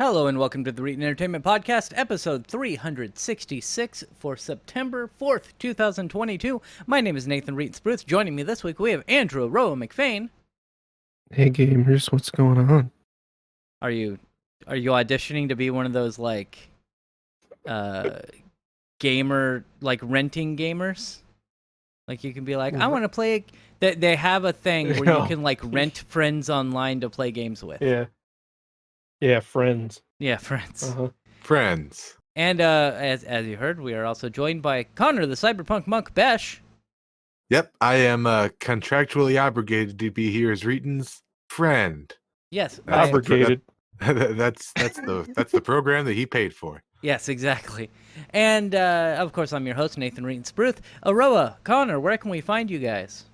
Hello and welcome to the Reetin Entertainment Podcast, episode 366 for September 4th, 2022. My name is Nathan Reetin-Spruth. Joining me this week, we have Andrew Roa McFain. Hey gamers, what's going on? Are you auditioning to be one of those gamer, renting gamers? Like you can be like, I want to play. They have a thing where you can rent friends online to play games with. Yeah, friends. Yeah, friends. Friends. And as you heard, we are also joined by Connor, the cyberpunk monk Besh. Yep, I am contractually obligated to be here as Reetin's friend. Yes, Obligated. That's the program that he paid for. Yes, exactly. And of course, I'm your host, Nathan Reetin-Spruth. Aroa, Connor, where can we find you guys?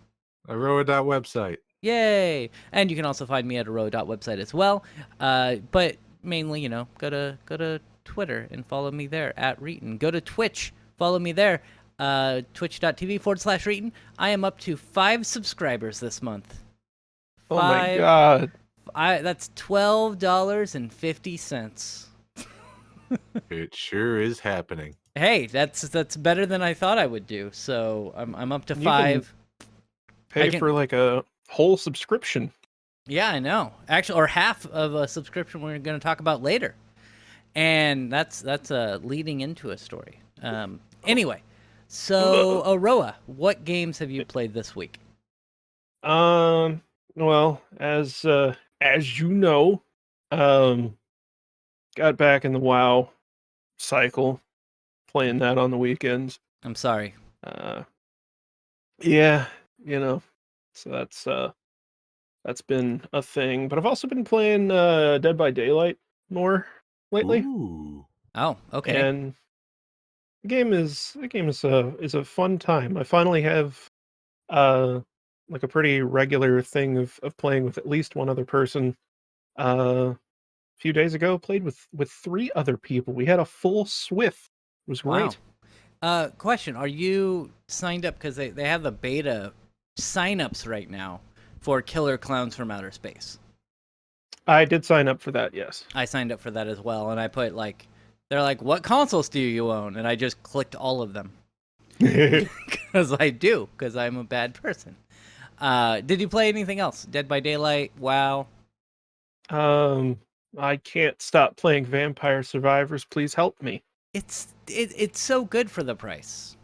Aroa.website. Yay! And you can also find me at aroa.website as well. But mainly, go to Twitter and follow me there at Reetin. Go to Twitch, follow me there, twitch.tv/Reetin. I am up to 5 subscribers this month. Oh my god. That's $12.50. It sure is happening. Hey, that's better than I thought I would do. So I'm up to 5. Pay for like a whole subscription. Yeah, I know. Actually, or half of a subscription we're going to talk about later. And that's leading into a story. Anyway, so Aroa, what games have you played this week? Well, as you know, got back in the WoW cycle, playing that on the weekends. I'm sorry. Yeah, so that's been a thing. But I've also been playing Dead by Daylight more lately. Ooh. Oh, okay. And the game is a fun time. I finally have like a pretty regular thing of playing with at least one other person. A few days ago, played with 3 other people. We had a full Swift. It was great. Wow. Question: are you signed up because they have the beta signups right now for Killer Clowns from Outer Space? I did sign up for that. Yes, I signed up for that as well, and I put they're like, what consoles do you own? And I just clicked all of them because I'm a bad person. Did you play anything else? Dead by Daylight? WoW? I can't stop playing Vampire Survivors. Please help me. It's so good for the price.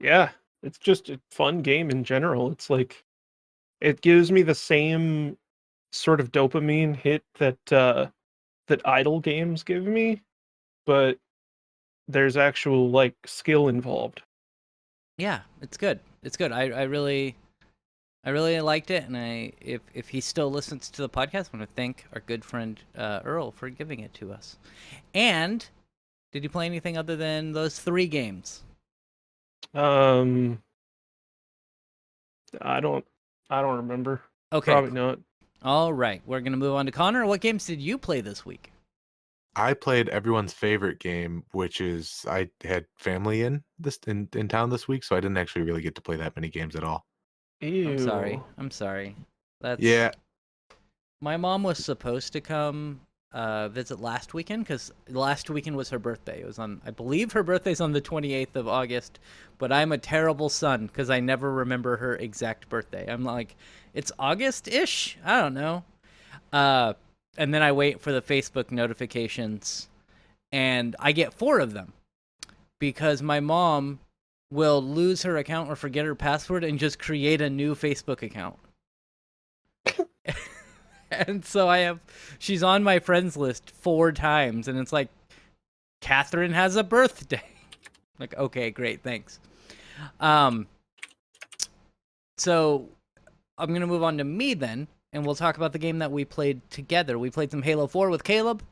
Yeah, it's just a fun game in general. It's like it gives me the same sort of dopamine hit that idle games give me, but there's actual skill involved. Yeah, it's good. It's good. I really liked it, and if he still listens to the podcast, I want to thank our good friend Earl for giving it to us. And did you play anything other than those 3 games? I don't remember. Okay. Probably not. All right, we're gonna move on to Connor. What games did you play this week? I played everyone's favorite game, which is I had family in town this week, so I didn't actually really get to play that many games at all. Ew. I'm sorry. That's Yeah. My mom was supposed to come visit last weekend because last weekend was her birthday. It was I believe her birthday's on the 28th of August, but I'm a terrible son because I never remember her exact birthday. I'm like, it's August-ish? I don't know. And then I wait for the Facebook notifications, and I get 4 of them because my mom will lose her account or forget her password and just create a new Facebook account. And so she's on my friends list 4 times, and it's like, Catherine has a birthday. Like, okay, great, thanks. So I'm going to move on to me then, and we'll talk about the game that we played together. We played some Halo 4 with Caleb.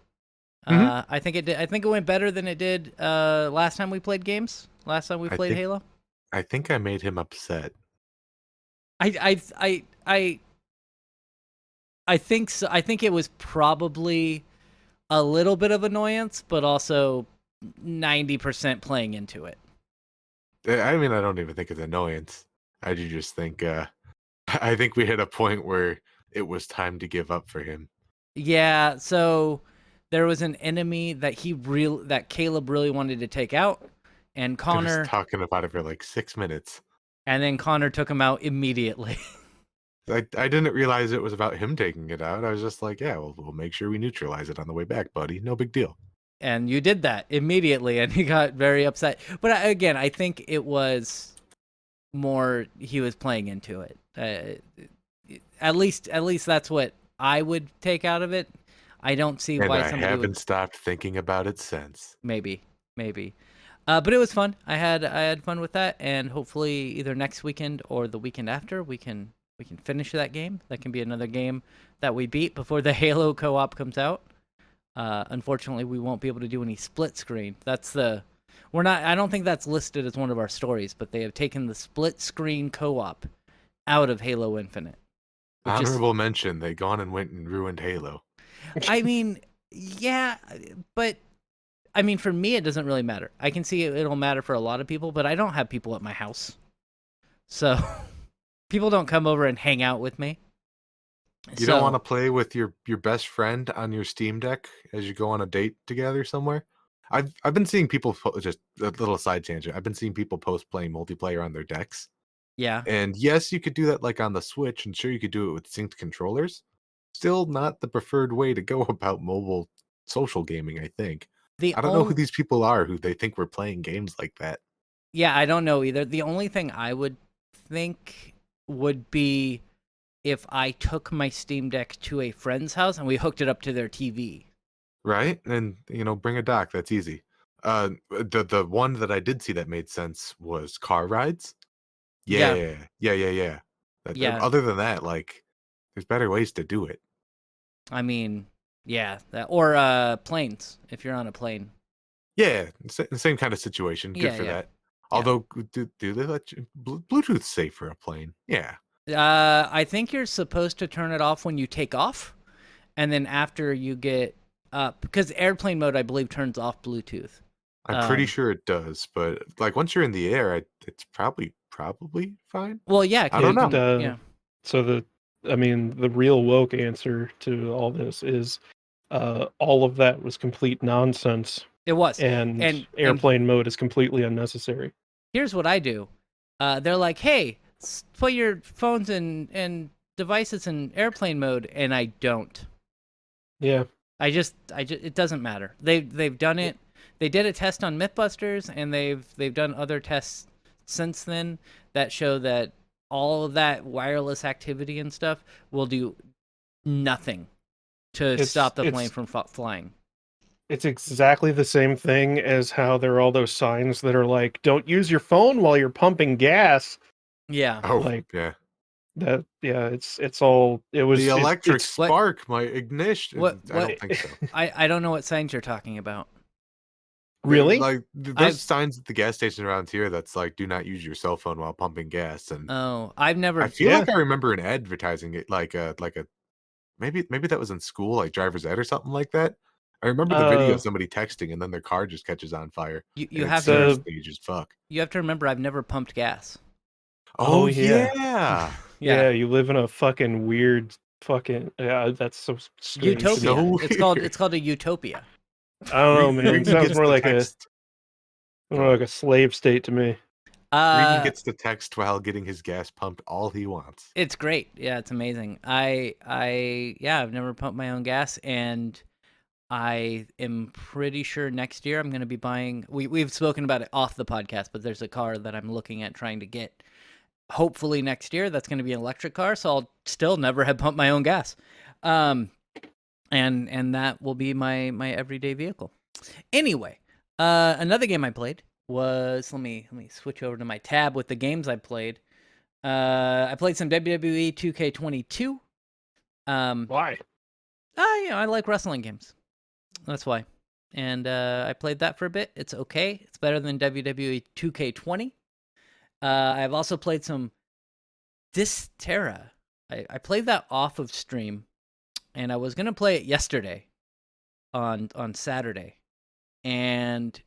I think it went better than it did last time we played games. Last time we played Halo. I think I made him upset. I think so. I think it was probably a little bit of annoyance, but also 90% playing into it. I mean, I don't even think it's annoyance. I do just think I think we hit a point where it was time to give up for him. Yeah, so there was an enemy that Caleb really wanted to take out, and I was Connor talking about it for like 6 minutes. and then Connor took him out immediately. I didn't realize it was about him taking it out. I was just like, yeah, we'll make sure we neutralize it on the way back, buddy. No big deal. And you did that immediately, and he got very upset. But again, I think it was more he was playing into it. At least that's what I would take out of it. I don't see And why I somebody haven't would stopped thinking about it since. maybe. But it was fun. I had fun with that, and hopefully either next weekend or the weekend after we can finish that game. That can be another game that we beat before the Halo co-op comes out. Unfortunately, we won't be able to do any split screen. I don't think that's listed as one of our stories, but they have taken the split screen co-op out of Halo Infinite. Honorable mention, they gone and went and ruined Halo. I mean, yeah, but I mean, for me, it doesn't really matter. I can see it'll matter for a lot of people, but I don't have people at my house. So people don't come over and hang out with me. You don't want to play with your best friend on your Steam Deck as you go on a date together somewhere? I've been seeing people just a little side tangent. I've been seeing people post playing multiplayer on their decks. Yeah. And yes, you could do that like on the Switch, and sure you could do it with synced controllers. Still not the preferred way to go about mobile social gaming, I think. I don't know who these people are who they think we're playing games like that. Yeah, I don't know either. The only thing I would think would be if I took my Steam Deck to a friend's house and we hooked it up to their TV. Right? And bring a dock, that's easy. The one that I did see that made sense was car rides. Yeah. Yeah. Yeah. Other than that, like, there's better ways to do it. I mean, yeah, or planes if you're on a plane. Yeah, the same kind of situation. Good for that. Although, do they let you Bluetooth safe for a plane? Yeah. I think you're supposed to turn it off when you take off, and then after you get up, because airplane mode, I believe, turns off Bluetooth. I'm pretty sure it does, but like once you're in the air, it's probably fine. Well, yeah, I don't know. yeah. So the real woke answer to all this is all of that was complete nonsense. It was. And airplane mode is completely unnecessary. Here's what I do. They're like, hey, put your phones and devices in airplane mode, and I don't. Yeah. I just it doesn't matter. They've done it. They did a test on Mythbusters, and they've done other tests since then that show that all of that wireless activity and stuff will do nothing to stop the plane from flying. It's exactly the same thing as how there are all those signs that are like, don't use your phone while you're pumping gas. Yeah. Oh, like, yeah. It's all, it was the electric it's spark, my ignition. What? I don't think so. I don't know what signs you're talking about. Really? Like there's signs at the gas station around here that's like, do not use your cell phone while pumping gas. And I've never. I feel like I remember an advertising it like a maybe that was in school, like driver's ed or something like that. I remember the video of somebody texting and then their car just catches on fire. You have to stage as fuck. You have to remember, I've never pumped gas. Oh yeah. Yeah, you live in a fucking weird fucking that's so strange. Utopia. So It's called a utopia. I don't know, man. It sounds more like a slave state to me. Regan gets the text while getting his gas pumped all he wants. It's great. Yeah, it's amazing. I've never pumped my own gas, and I am pretty sure next year I'm going to be buying. We've spoken about it off the podcast, but there's a car that I'm looking at trying to get. Hopefully next year that's going to be an electric car, so I'll still never have pumped my own gas. And that will be my everyday vehicle. Anyway, another game I played was, let me switch over to my tab with the games I played. I played some WWE 2K22. Why? I like wrestling games. That's why. And I played that for a bit. It's okay. It's better than WWE 2K20. I've also played some Dysterra. I played that off of stream, and I was gonna play it yesterday, on Saturday, and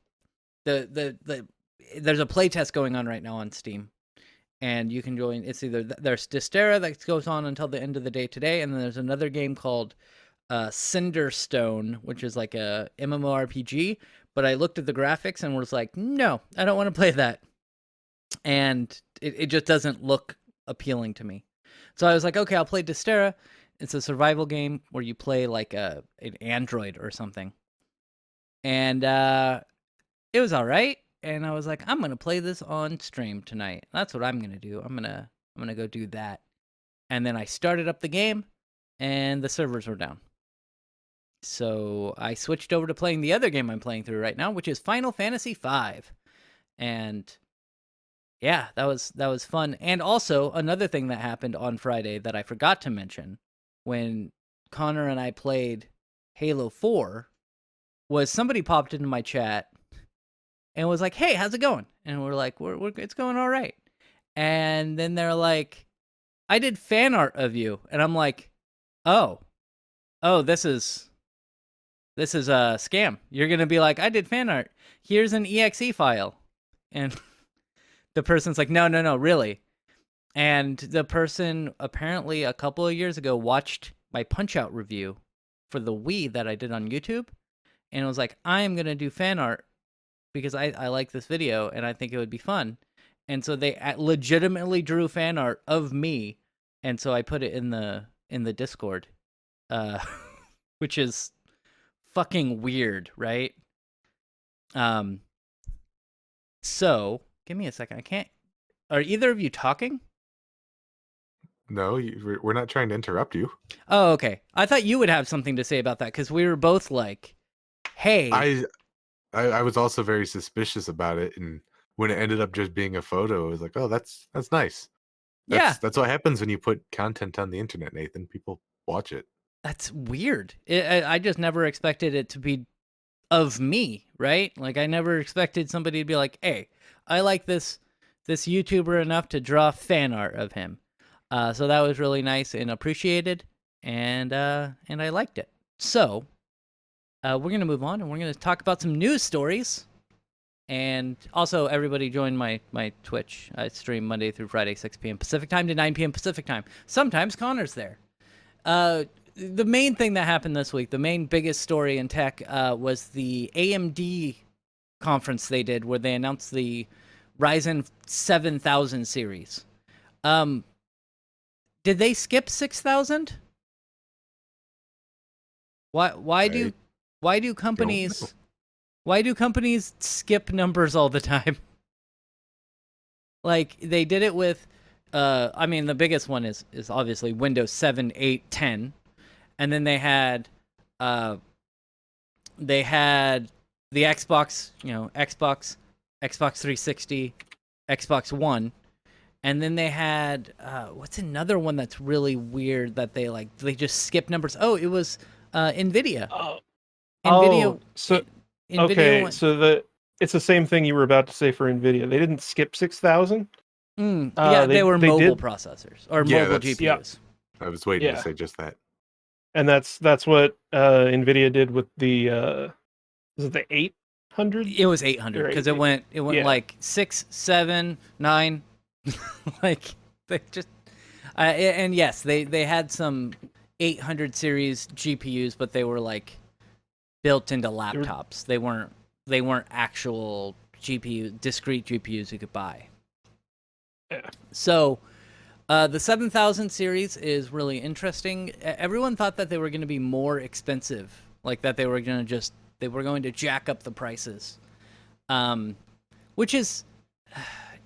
the there's a playtest going on right now on Steam, and you can join. It's either there's Dysterra that goes on until the end of the day today, and then there's another game called Cinderstone, which is like a MMORPG. But I looked at the graphics and was like, no, I don't want to play that, and it just doesn't look appealing to me. So I was like, okay, I'll play Dysterra. It's a survival game where you play like an android or something, and it was all right. And I was like, I'm gonna play this on stream tonight. That's what I'm gonna do. I'm gonna go do that. And then I started up the game, and the servers were down. So I switched over to playing the other game I'm playing through right now, which is Final Fantasy V. And yeah, that was fun. And also another thing that happened on Friday that I forgot to mention when Connor and I played Halo 4 was somebody popped into my chat and was like, "Hey, how's it going?" And we're like, "We're it's going all right." And then they're like, "I did fan art of you," and I'm like, "Oh, this is a scam. You're gonna be like, I did fan art. Here's an exe file," and the person's like, "No, really." And the person apparently a couple of years ago watched my Punch-Out review for the Wii that I did on YouTube, and was like, "I am gonna do fan art because I like this video and I think it would be fun." And so they legitimately drew fan art of me, and so I put it in the Discord, which is fucking weird, right? So give me a second. I can't. Are either of you talking? No, we're not trying to interrupt you. Oh, okay. I thought you would have something to say about that because we were both like, "Hey." I was also very suspicious about it, and when it ended up just being a photo, I was like, "Oh, that's nice." That's what happens when you put content on the internet, Nathan. People watch it. That's weird. I just never expected it to be of me, right? Like I never expected somebody to be like, "Hey, I like this YouTuber enough to draw fan art of him." So that was really nice and appreciated, and I liked it. So we're gonna move on, and we're gonna talk about some news stories. And also, everybody join my Twitch. I stream Monday through Friday, 6 p.m. Pacific time to 9 p.m. Pacific time. Sometimes Connor's there. The main thing that happened this week, the main biggest story in tech, was the AMD conference they did where they announced the Ryzen 7000 series. Did they skip 6000? Why do companies skip numbers all the time? Like they did it with I mean the biggest one is obviously Windows 7, 8, 10. And then they had the Xbox, Xbox 360, Xbox One, and then they had what's another one that's really weird that they just skip numbers. Oh, it was Nvidia. Nvidia. Nvidia so it's the same thing you were about to say for Nvidia. They didn't skip 6000. Yeah, they were mobile processors or mobile GPUs. Yeah. I was waiting to say just that. And that's what Nvidia did with the was it the 800? It was 800 because it went like 6, 7, 9. Like they just and yes, they had some 800 series GPUs, but they were like built into laptops. They weren't actual discrete GPUs you could buy. Yeah. So the 7000 series is really interesting. Everyone thought that they were going to be more expensive, like that they were going to jack up the prices, which is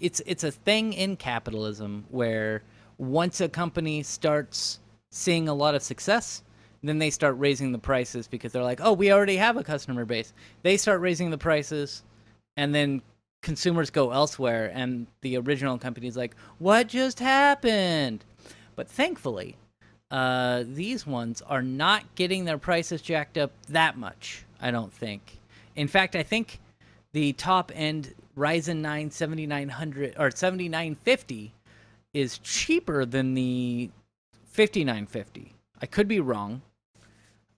it's a thing in capitalism where once a company starts seeing a lot of success, then they start raising the prices because they're like, "Oh, we already have a customer base." They start raising the prices, and then consumers go elsewhere, and the original company's like, "What just happened?" But thankfully, these ones are not getting their prices jacked up that much, I don't think. In fact, I think the top end Ryzen 9 7900 or 7950 is cheaper than the 5950. I could be wrong.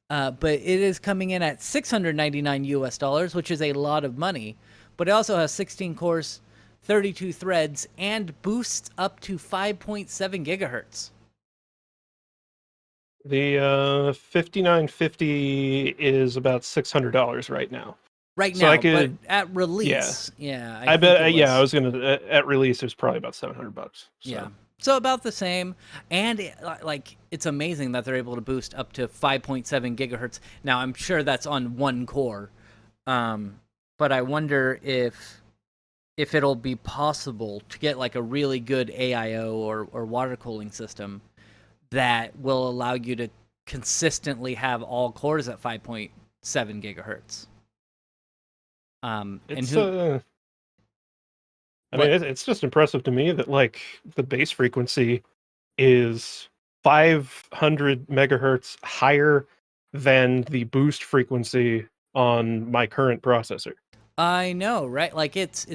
But it is coming in at $699, which is a lot of money. But it also has 16 cores, 32 threads, and boosts up to 5.7 gigahertz. The 5950 is about $600 right now. Right So now, I could, but at release, yeah, I bet. Yeah, I was gonna. At release, it's probably about $700. So. Yeah, so about the same. And it's amazing that they're able to boost up to 5.7 gigahertz. Now I'm sure that's on one core, but I wonder if it'll be possible to get like a really good AIO or water cooling system that will allow you to consistently have all cores at 5.7 gigahertz. It's I mean, it's just impressive to me that like the base frequency is 500 megahertz higher than the boost frequency on my current processor. I know, right? Like it's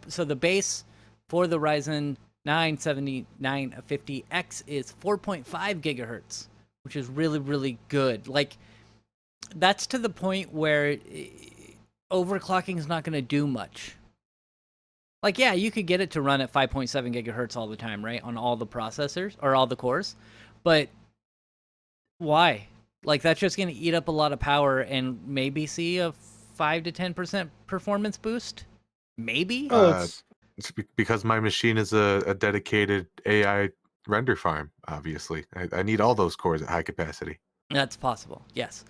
so the base for the Ryzen 9 7950X is 4.5 gigahertz, which is really, really good. Like that's to the point where overclocking is not going to do much. Like, yeah, you could get it to run at 5.7 gigahertz all the time, right? On all the processors or all the cores. But why? Like, that's just going to eat up a lot of power and maybe see a 5 to 10% performance boost? Maybe? It's because my machine is a dedicated AI render farm, obviously. I need all those cores at high capacity. That's possible, yes.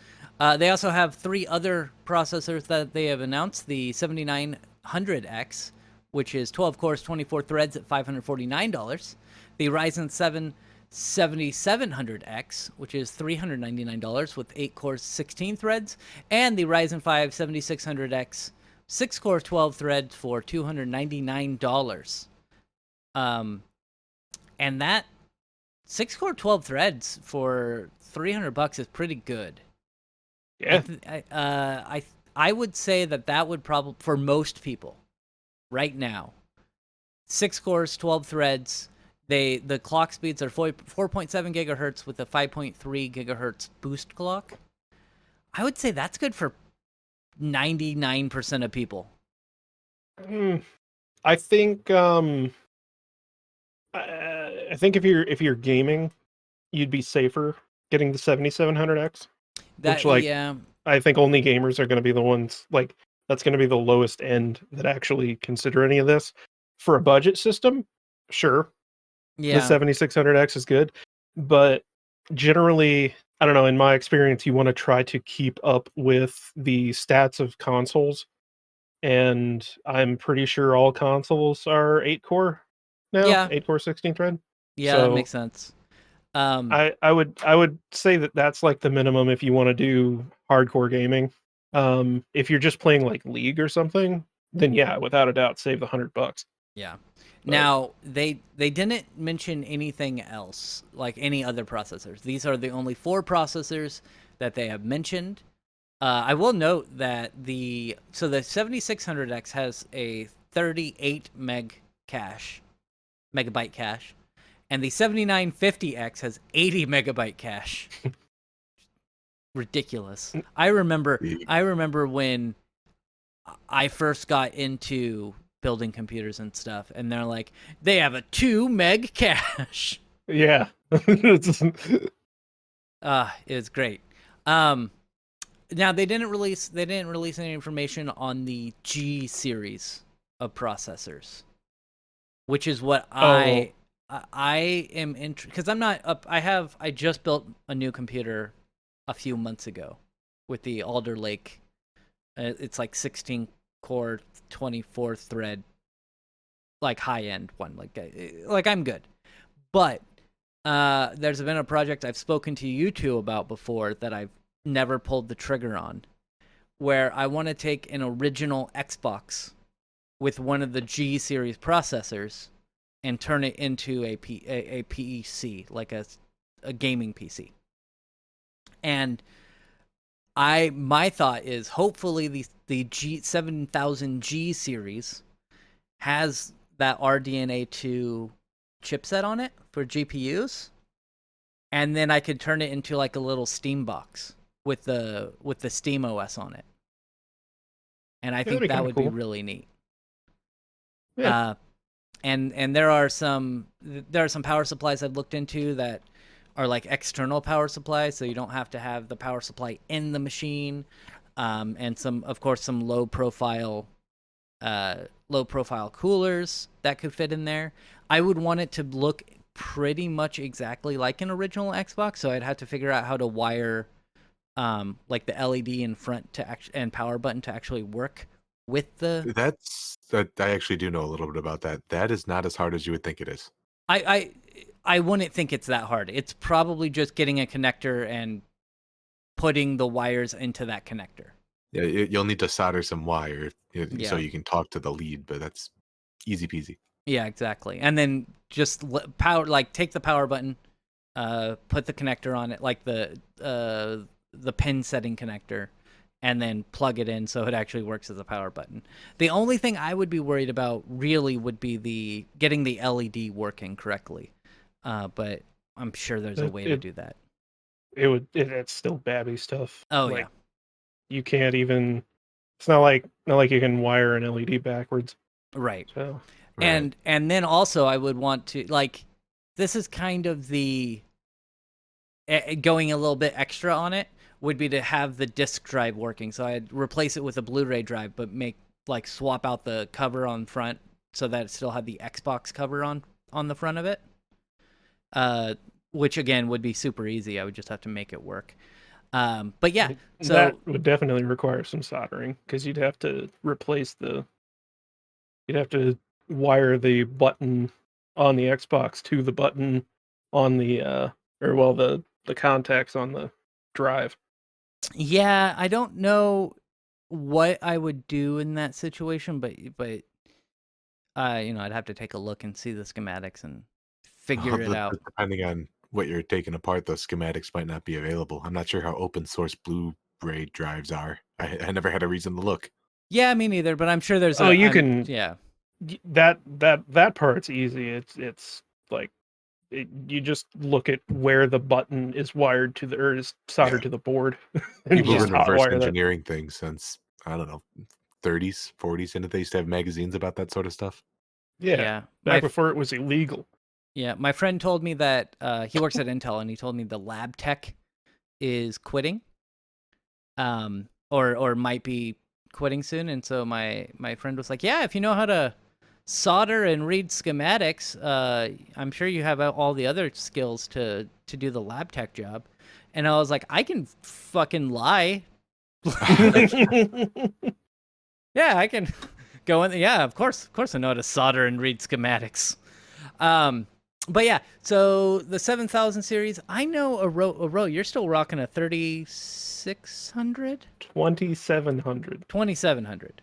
They also have 3 other processors that they have announced. The 7900X, which is 12 cores, 24 threads at $549. The Ryzen 7 7700X, which is $399 with 8 cores, 16 threads. And the Ryzen 5 7600X, 6 core, 12 threads for $299. And that 6 core, 12 threads for $300 is pretty good. Yeah. I would say that would probably, for most people, right now, 6 cores, 12 threads. The clock speeds are 4.7 gigahertz with a 5.3 gigahertz boost clock. I would say that's good for 99% of people. I think I think if you're gaming, you'd be safer getting the 7700X. Which, yeah, I think only gamers are going to be the ones, like, that's going to be the lowest end that actually consider any of this. For a budget system, sure. Yeah. The 7600X is good, but generally, I don't know, in my experience, you want to try to keep up with the stats of consoles, and I'm pretty sure all consoles are 8-core now. Yeah. 8-core 16-thread. Yeah, so that makes sense. I would say that's like the minimum if you want to do hardcore gaming. If you're just playing like League or something, then yeah, without a doubt, save the $100. Yeah. Now they didn't mention anything else, like any other processors. These are the only 4 processors that they have mentioned. I will note that the 7600X has a 38 megabyte cache. And the 7950X has 80 megabyte cache. Ridiculous. I remember when I first got into building computers and stuff, and they're like, they have a 2 meg cache. Yeah. It was great. Now they didn't release any information on the G series of processors, which is what I am interested, because I'm not up. I just built a new computer a few months ago with the Alder Lake. It's like 16 core, 24 thread, like high end one. Like I'm good, but there's been a project I've spoken to you two about before that I've never pulled the trigger on, where I want to take an original Xbox with one of the G series processors and turn it into a PC, like a gaming PC. And my thought is hopefully the G7000G series has that RDNA 2 chipset on it for GPUs, and then I could turn it into like a little Steam box with the Steam OS on it. And I think that would be really neat. Yeah. And there are some power supplies I've looked into that are like external power supplies, so you don't have to have the power supply in the machine. And some low profile coolers that could fit in there. I would want it to look pretty much exactly like an original Xbox, so I'd have to figure out how to wire like the LED in front and power button to actually work with the. I actually do know a little bit about that. That is not as hard as you would think it is. I wouldn't think it's that hard. It's probably just getting a connector and putting the wires into that connector. Yeah, you'll need to solder some wire so you can talk to the lead, but that's easy peasy. Yeah, exactly. And then just take the power button, put the connector on it, like the pin setting connector, and then plug it in so it actually works as a power button. The only thing I would be worried about really would be getting the LED working correctly. But I'm sure there's a way to do that. It's still babby stuff. Oh, like, yeah. You can't even. It's not like you can wire an LED backwards. Right. So. And then also I would want to, like, this is kind of the going a little bit extra on it would be to have the disk drive working. So I'd replace it with a Blu-ray drive, but swap out the cover on front so that it still had the Xbox cover on the front of it. Which again would be super easy. I would just have to make it work. But yeah, so that would definitely require some soldering because you'd have to wire the button on the Xbox to the button on the the contacts on the drive. Yeah, I don't know what I would do in that situation, but I'd have to take a look and see the schematics and figure it out. Depending on what you're taking apart, the schematics might not be available. I'm not sure how open source Blu-ray drives are. I never had a reason to look. Yeah, me neither, but I'm sure there's that part's easy. It's like you just look at where the button is wired to is soldered to the board. People have been reverse engineering things since, I don't know, 30s, 40s, and they used to have magazines about that sort of stuff. Yeah. Back before it was illegal. Yeah, my friend told me that he works at Intel, and he told me the lab tech is quitting, or might be quitting soon. And so my friend was like, "Yeah, if you know how to solder and read schematics, I'm sure you have all the other skills to do the lab tech job." And I was like, "I can fucking lie." Yeah, I can go in. Yeah, of course I know how to solder and read schematics. But yeah, so the 7000 series, I know a row. You're still rocking a 3600? 2700. 2700.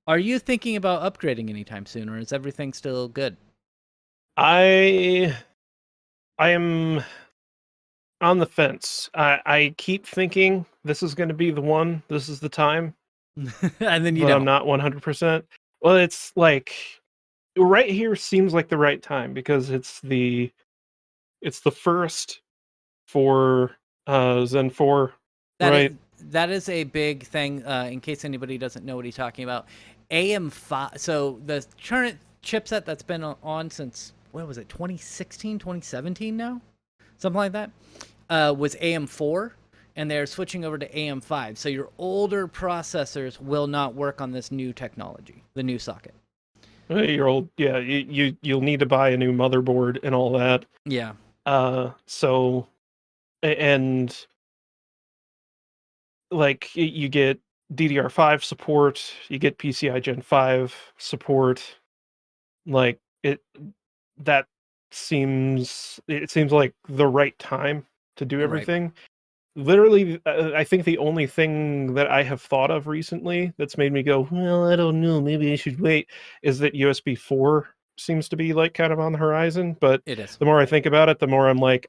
Are you thinking about upgrading anytime soon, or is everything still good? I am on the fence. I keep thinking this is going to be the one. This is the time. And then I'm not 100%. Well, it's like right here seems like the right time because it's the first for Zen 4, right? That is a big thing. In case anybody doesn't know what he's talking about, AM5. So the current chipset that's been on since, what was it, 2016, 2017 now, something like that, was AM4, and they're switching over to AM5. So your older processors will not work on this new technology, the new socket. Your old, yeah, you'll need to buy a new motherboard and all that. Yeah. So, and like you get DDR5 support, you get PCI Gen 5 support. Like it seems like the right time to do everything. Right. Literally, I think the only thing that I have thought of recently that's made me go, well, I don't know, maybe I should wait, is that USB 4 seems to be like kind of on the horizon. But it is. The more I think about it, the more I'm like,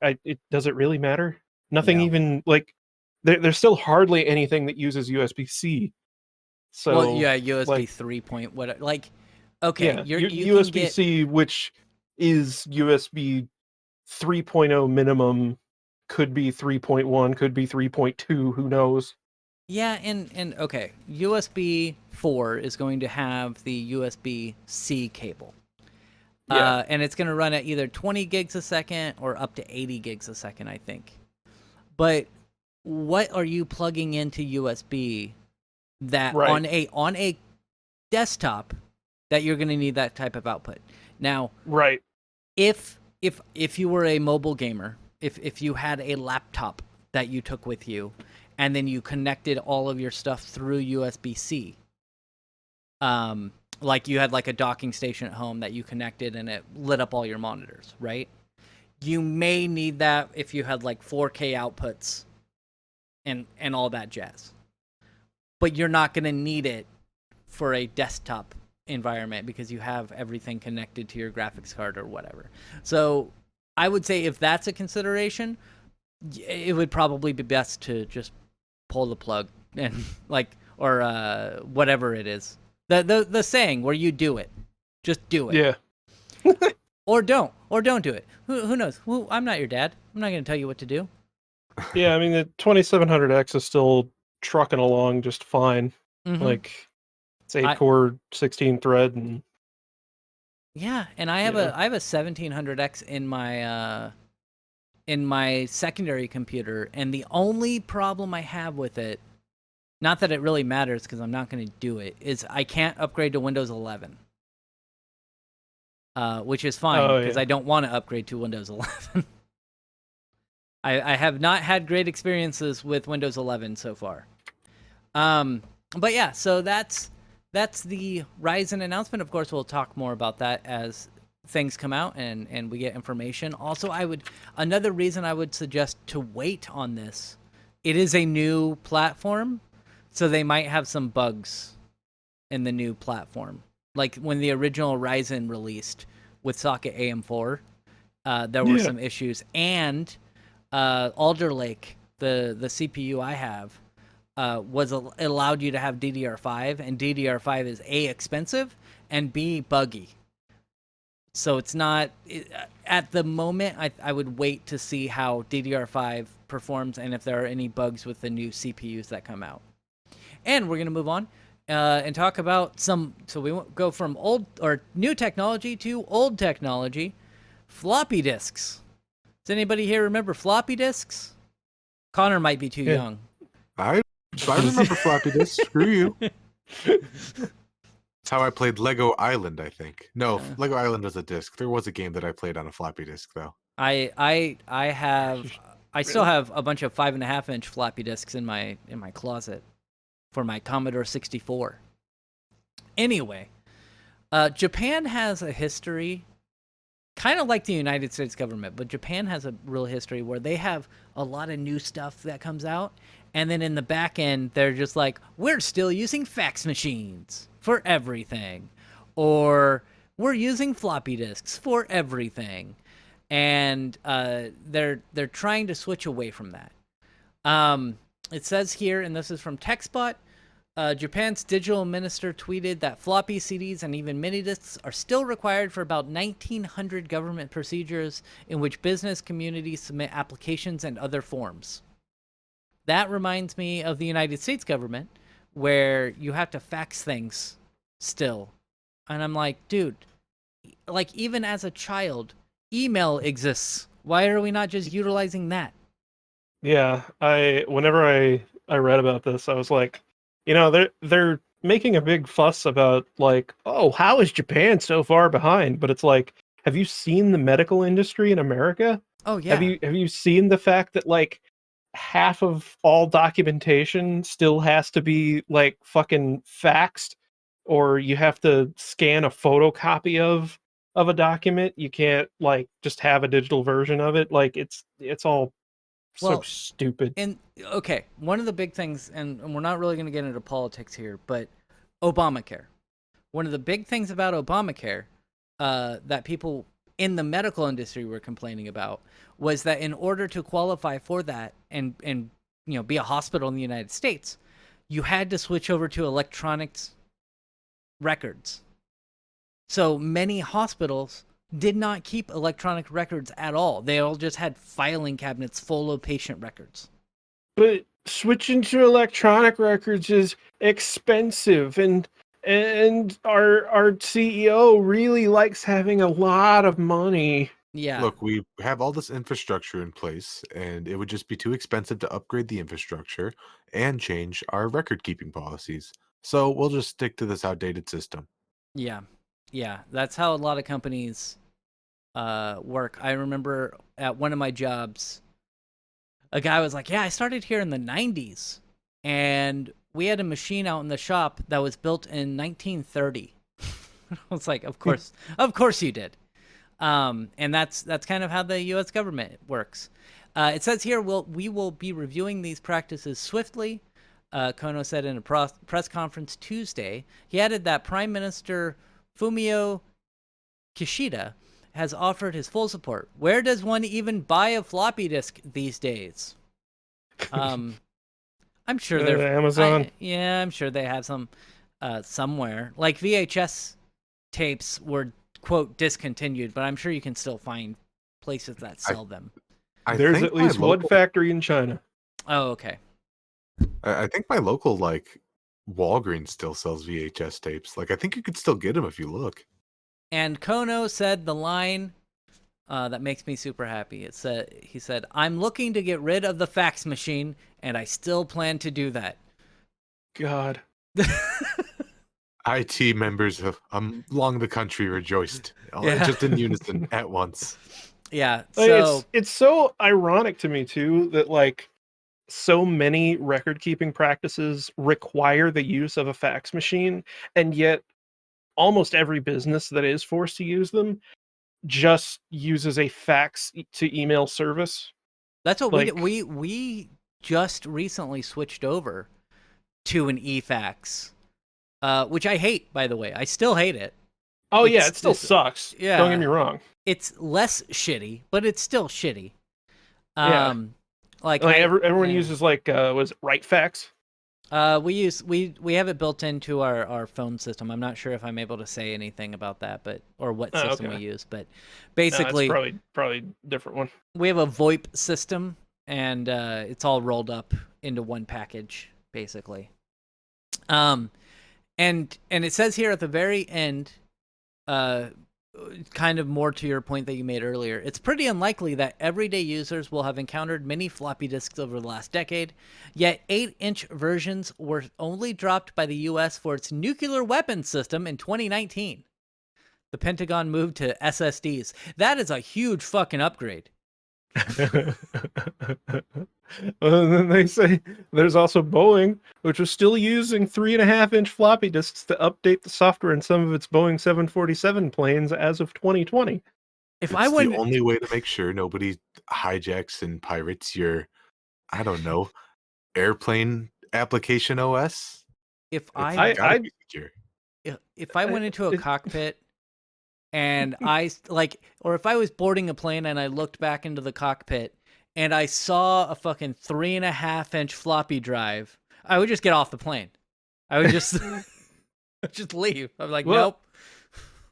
does it really matter? Nothing even like there's still hardly anything that uses USB-C. So well, yeah, USB 3 point what like okay, yeah, USB-C, which is USB 3.0 minimum, could be 3.1, could be 3.2, who knows? Yeah, and okay, USB 4 is going to have the USB-C cable. Yeah. And it's going to run at either 20 gigs a second or up to 80 gigs a second, I think. But what are you plugging into USB that Right. on a desktop that you're going to need that type of output? Now, Right. if you were a mobile gamer, if you had a laptop that you took with you, and then you connected all of your stuff through USB-C, like you had like a docking station at home that you connected and it lit up all your monitors, right? You may need that if you had like 4K outputs and all that jazz. But you're not going to need it for a desktop environment because you have everything connected to your graphics card or whatever. So I would say if that's a consideration, it would probably be best to just pull the plug and like, or whatever it is. The saying where you do it, just do it. Yeah. Or don't do it. Who knows? I'm not your dad. I'm not going to tell you what to do. Yeah, I mean, the 2700X is still trucking along just fine. Mm-hmm. Like, it's 8-core, 16 thread, and yeah, and I have a 1700X in my secondary computer, and the only problem I have with it, not that it really matters because I'm not going to do it, is I can't upgrade to Windows 11. Which is fine because I don't want to upgrade to Windows 11. I have not had great experiences with Windows 11 so far. But yeah, so that's the Ryzen announcement. Of course, we'll talk more about that as things come out and we get information. Also, another reason I would suggest to wait on this, it is a new platform, so they might have some bugs in the new platform. Like when the original Ryzen released with socket AM4, there were some issues. And Alder Lake, the CPU I have, it allowed you to have DDR5, and DDR5 is A, expensive, and B, buggy. So it's not, at the moment, I would wait to see how DDR5 performs and if there are any bugs with the new CPUs that come out. And we're going to move on and talk about so we won't go from old or new technology to old technology, floppy disks. Does anybody here remember floppy disks? Connor might be too young. I remember floppy disks. Screw you. That's how I played Lego Island, I think. No, Lego Island was a disc. There was a game that I played on a floppy disk, though. I still have a bunch of 5.5-inch floppy disks in my closet for my Commodore 64. Anyway, Japan has a history, kind of like the United States government, but Japan has a real history where they have a lot of new stuff that comes out, and then in the back end, they're just like, we're still using fax machines for everything, or we're using floppy disks for everything, and they're trying to switch away from that. It says here, and this is from TechSpot, Japan's digital minister tweeted that floppy CDs and even mini disks are still required for about 1,900 government procedures in which business communities submit applications and other forms. That reminds me of the United States government, where you have to fax things still. And I'm like, dude, like even as a child, email exists. Why are we not just utilizing that? Yeah, whenever I read about this, I was like, they're making a big fuss about like, oh, how is Japan so far behind? But it's like, have you seen the medical industry in America? Oh yeah. Have you seen the fact that like half of all documentation still has to be like fucking faxed, or you have to scan a photocopy of a document? You can't like just have a digital version of it. Like it's all so stupid. And okay, one of the big things, and we're not really going to get into politics here, but Obamacare. One of the big things about Obamacare that people in the medical industry were complaining about was that in order to qualify for that and be a hospital in the United States, you had to switch over to electronics records. So many hospitals did not keep electronic records at all. They all just had filing cabinets full of patient records. But switching to electronic records is expensive, and our CEO really likes having a lot of money. Yeah. Look, we have all this infrastructure in place, and it would just be too expensive to upgrade the infrastructure and change our record keeping policies. So we'll just stick to this outdated system. Yeah. Yeah. That's how a lot of companies work. I remember at one of my jobs, a guy was like, yeah, I started here in the 90s, and we had a machine out in the shop that was built in 1930. I was like, of course you did. And that's kind of how the U.S. government works. It says here, we will be reviewing these practices swiftly, Kono said in a press conference Tuesday. He added that Prime Minister Fumio Kishida has offered his full support. Where does one even buy a floppy disk these days? I'm sure they're Amazon. I'm sure they have some somewhere. Like VHS tapes were quote discontinued, but I'm sure you can still find places that sell them. There's at least one factory in China. Oh, okay. I think my local Walgreens still sells VHS tapes. Like I think you could still get them if you look. And Kono said the line that makes me super happy. He said, "I'm looking to get rid of the fax machine, and I still plan to do that." God. IT members along the country rejoiced, just in unison at once. Yeah, so it's so ironic to me too that so many record keeping practices require the use of a fax machine, and yet almost every business that is forced to use them just uses a fax to email service. That's what we just recently switched over to an eFax, which I hate, by the way. I still hate it. Oh yeah, it still sucks. Yeah, don't get me wrong. It's less shitty, but it's still shitty. Everyone uses was it RightFax? We have it built into our phone system. I'm not sure if I'm able to say anything about that, or what system we use, but basically it's probably a different one. We have a VoIP system, and it's all rolled up into one package, basically. And it says here at the very end, kind of more to your point that you made earlier, it's pretty unlikely that everyday users will have encountered many floppy disks over the last decade, yet 8-inch versions were only dropped by the US for its nuclear weapons system in 2019. The Pentagon moved to SSDs. That is a huge fucking upgrade. Well, and then they say there's also Boeing, which was still using 3.5-inch floppy disks to update the software in some of its Boeing 747 planes as of 2020. It's the only way to make sure nobody hijacks and pirates your, I don't know, airplane application OS. If I went into a cockpit and or if I was boarding a plane and I looked back into the cockpit and I saw a fucking 3.5-inch floppy drive, I would just get off the plane. I would just just leave. I'm like, nope.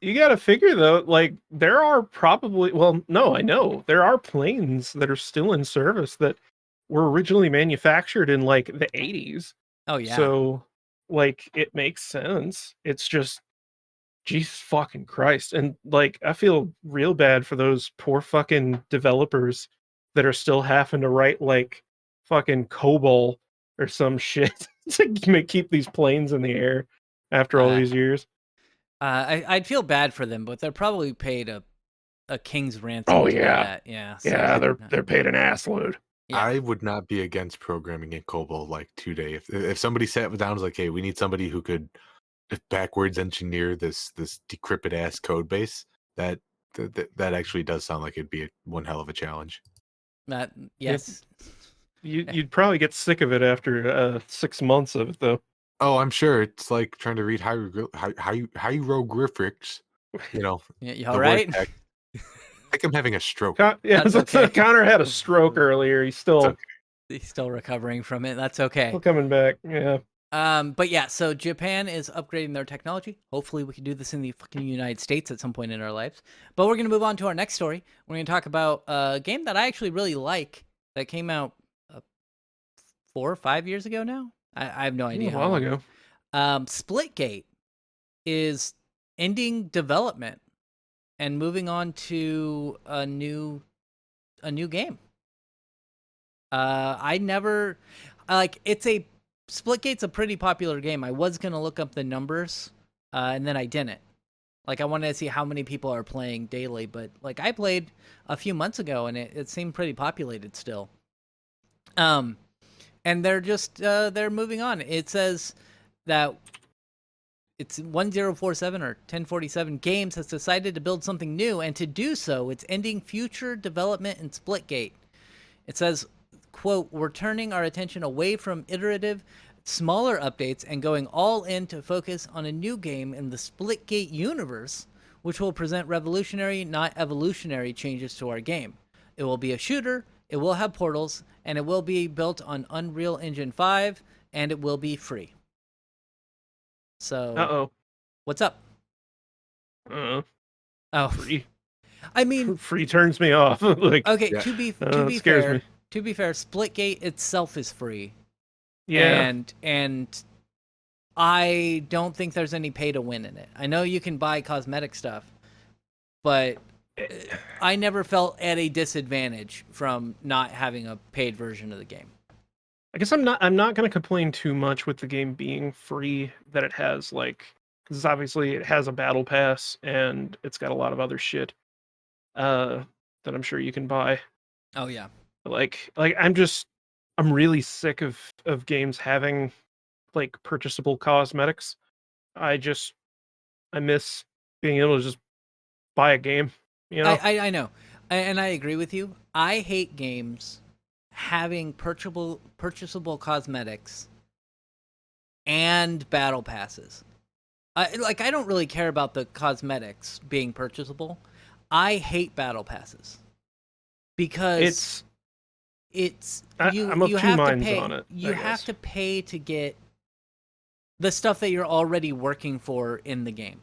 You got to figure though, there are I know there are planes that are still in service that were originally manufactured in the 80s. Oh yeah. So it makes sense. It's just, Jesus fucking Christ. And I feel real bad for those poor fucking developers that are still having to write fucking COBOL or some shit to keep these planes in the air after all these years. I'd feel bad for them, but they're probably paid a king's ransom. Oh yeah, yeah, they're paid an ass load. Yeah. I would not be against programming in COBOL today. If somebody sat down and was like, hey, we need somebody who could backwards engineer this decrypted ass code base, that actually does sound like it'd be one hell of a challenge. Yes. You'd probably get sick of it after 6 months of it, though. Oh, I'm sure it's like trying to read hieroglyphics. Yeah, you all right? I think I'm having a stroke. Connor had a stroke earlier. He's still recovering from it. That's okay. Still coming back. Yeah. But yeah, so Japan is upgrading their technology. Hopefully, we can do this in the fucking United States at some point in our lives. But we're gonna move on to our next story. We're gonna talk about a game that I actually really like that came out 4 or 5 years ago now. I have no idea A how while long. ago. Splitgate is ending development and moving on to a new game. I never it's a Splitgate's a pretty popular game. I was gonna look up the numbers, and then I didn't. Like I wanted to see how many people are playing daily, but like I played a few months ago and it seemed pretty populated still. And they're just they're moving on. It says that it's 1047 or 1047 Games has decided to build something new, and to do so, it's ending future development in Splitgate. It says, quote, "We're turning our attention away from iterative, smaller updates and going all in to focus on a new game in the Splitgate universe, which will present revolutionary, not evolutionary changes to our game. It will be a shooter, it will have portals, and it will be built on Unreal Engine 5, and it will be free." So, what's up? Oh, Free. I mean, free turns me off. Like, okay. Yeah. To be scares fair, me. Splitgate itself is free. Yeah. And I don't think there's any pay to win in it. I know you can buy cosmetic stuff, but I never felt at a disadvantage from not having a paid version of the game. I guess I'm not going to complain too much with the game being free, that it has because obviously it has a battle pass and it's got a lot of other shit that I'm sure you can buy. Oh yeah. Like I'm really sick of games having like purchasable cosmetics. I miss being able to just buy a game, you know? I know. And I agree with you. I hate games having purchasable cosmetics and battle passes. I don't really care about the cosmetics being purchasable. I hate battle passes because I'm of you two have to minds pay. on it. You have to pay to get the stuff that you're already working for in the game.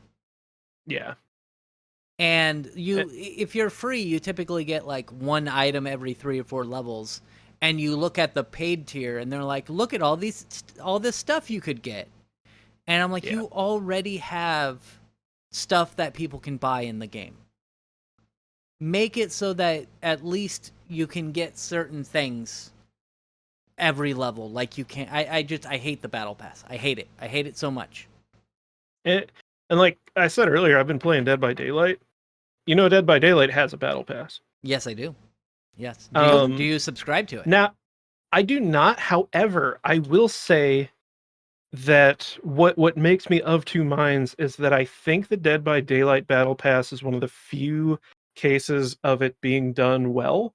Yeah. And if you're free, you typically get like one item every 3 or 4 levels. And you look at the paid tier, and they're like, "Look at all this stuff you could get." And I'm like, Yeah. "You already have stuff that people can buy in the game. Make it so that at least you can get certain things every level. Like you can't. I hate the battle pass. I hate it. I hate it so much." And like I said earlier, I've been playing Dead by Daylight. You know, Dead by Daylight has a battle pass. Yes, I do. Yes. Do you subscribe to it? Now, I do not. However, I will say that what makes me of two minds is that I think the Dead by Daylight battle pass is one of the few cases of it being done well.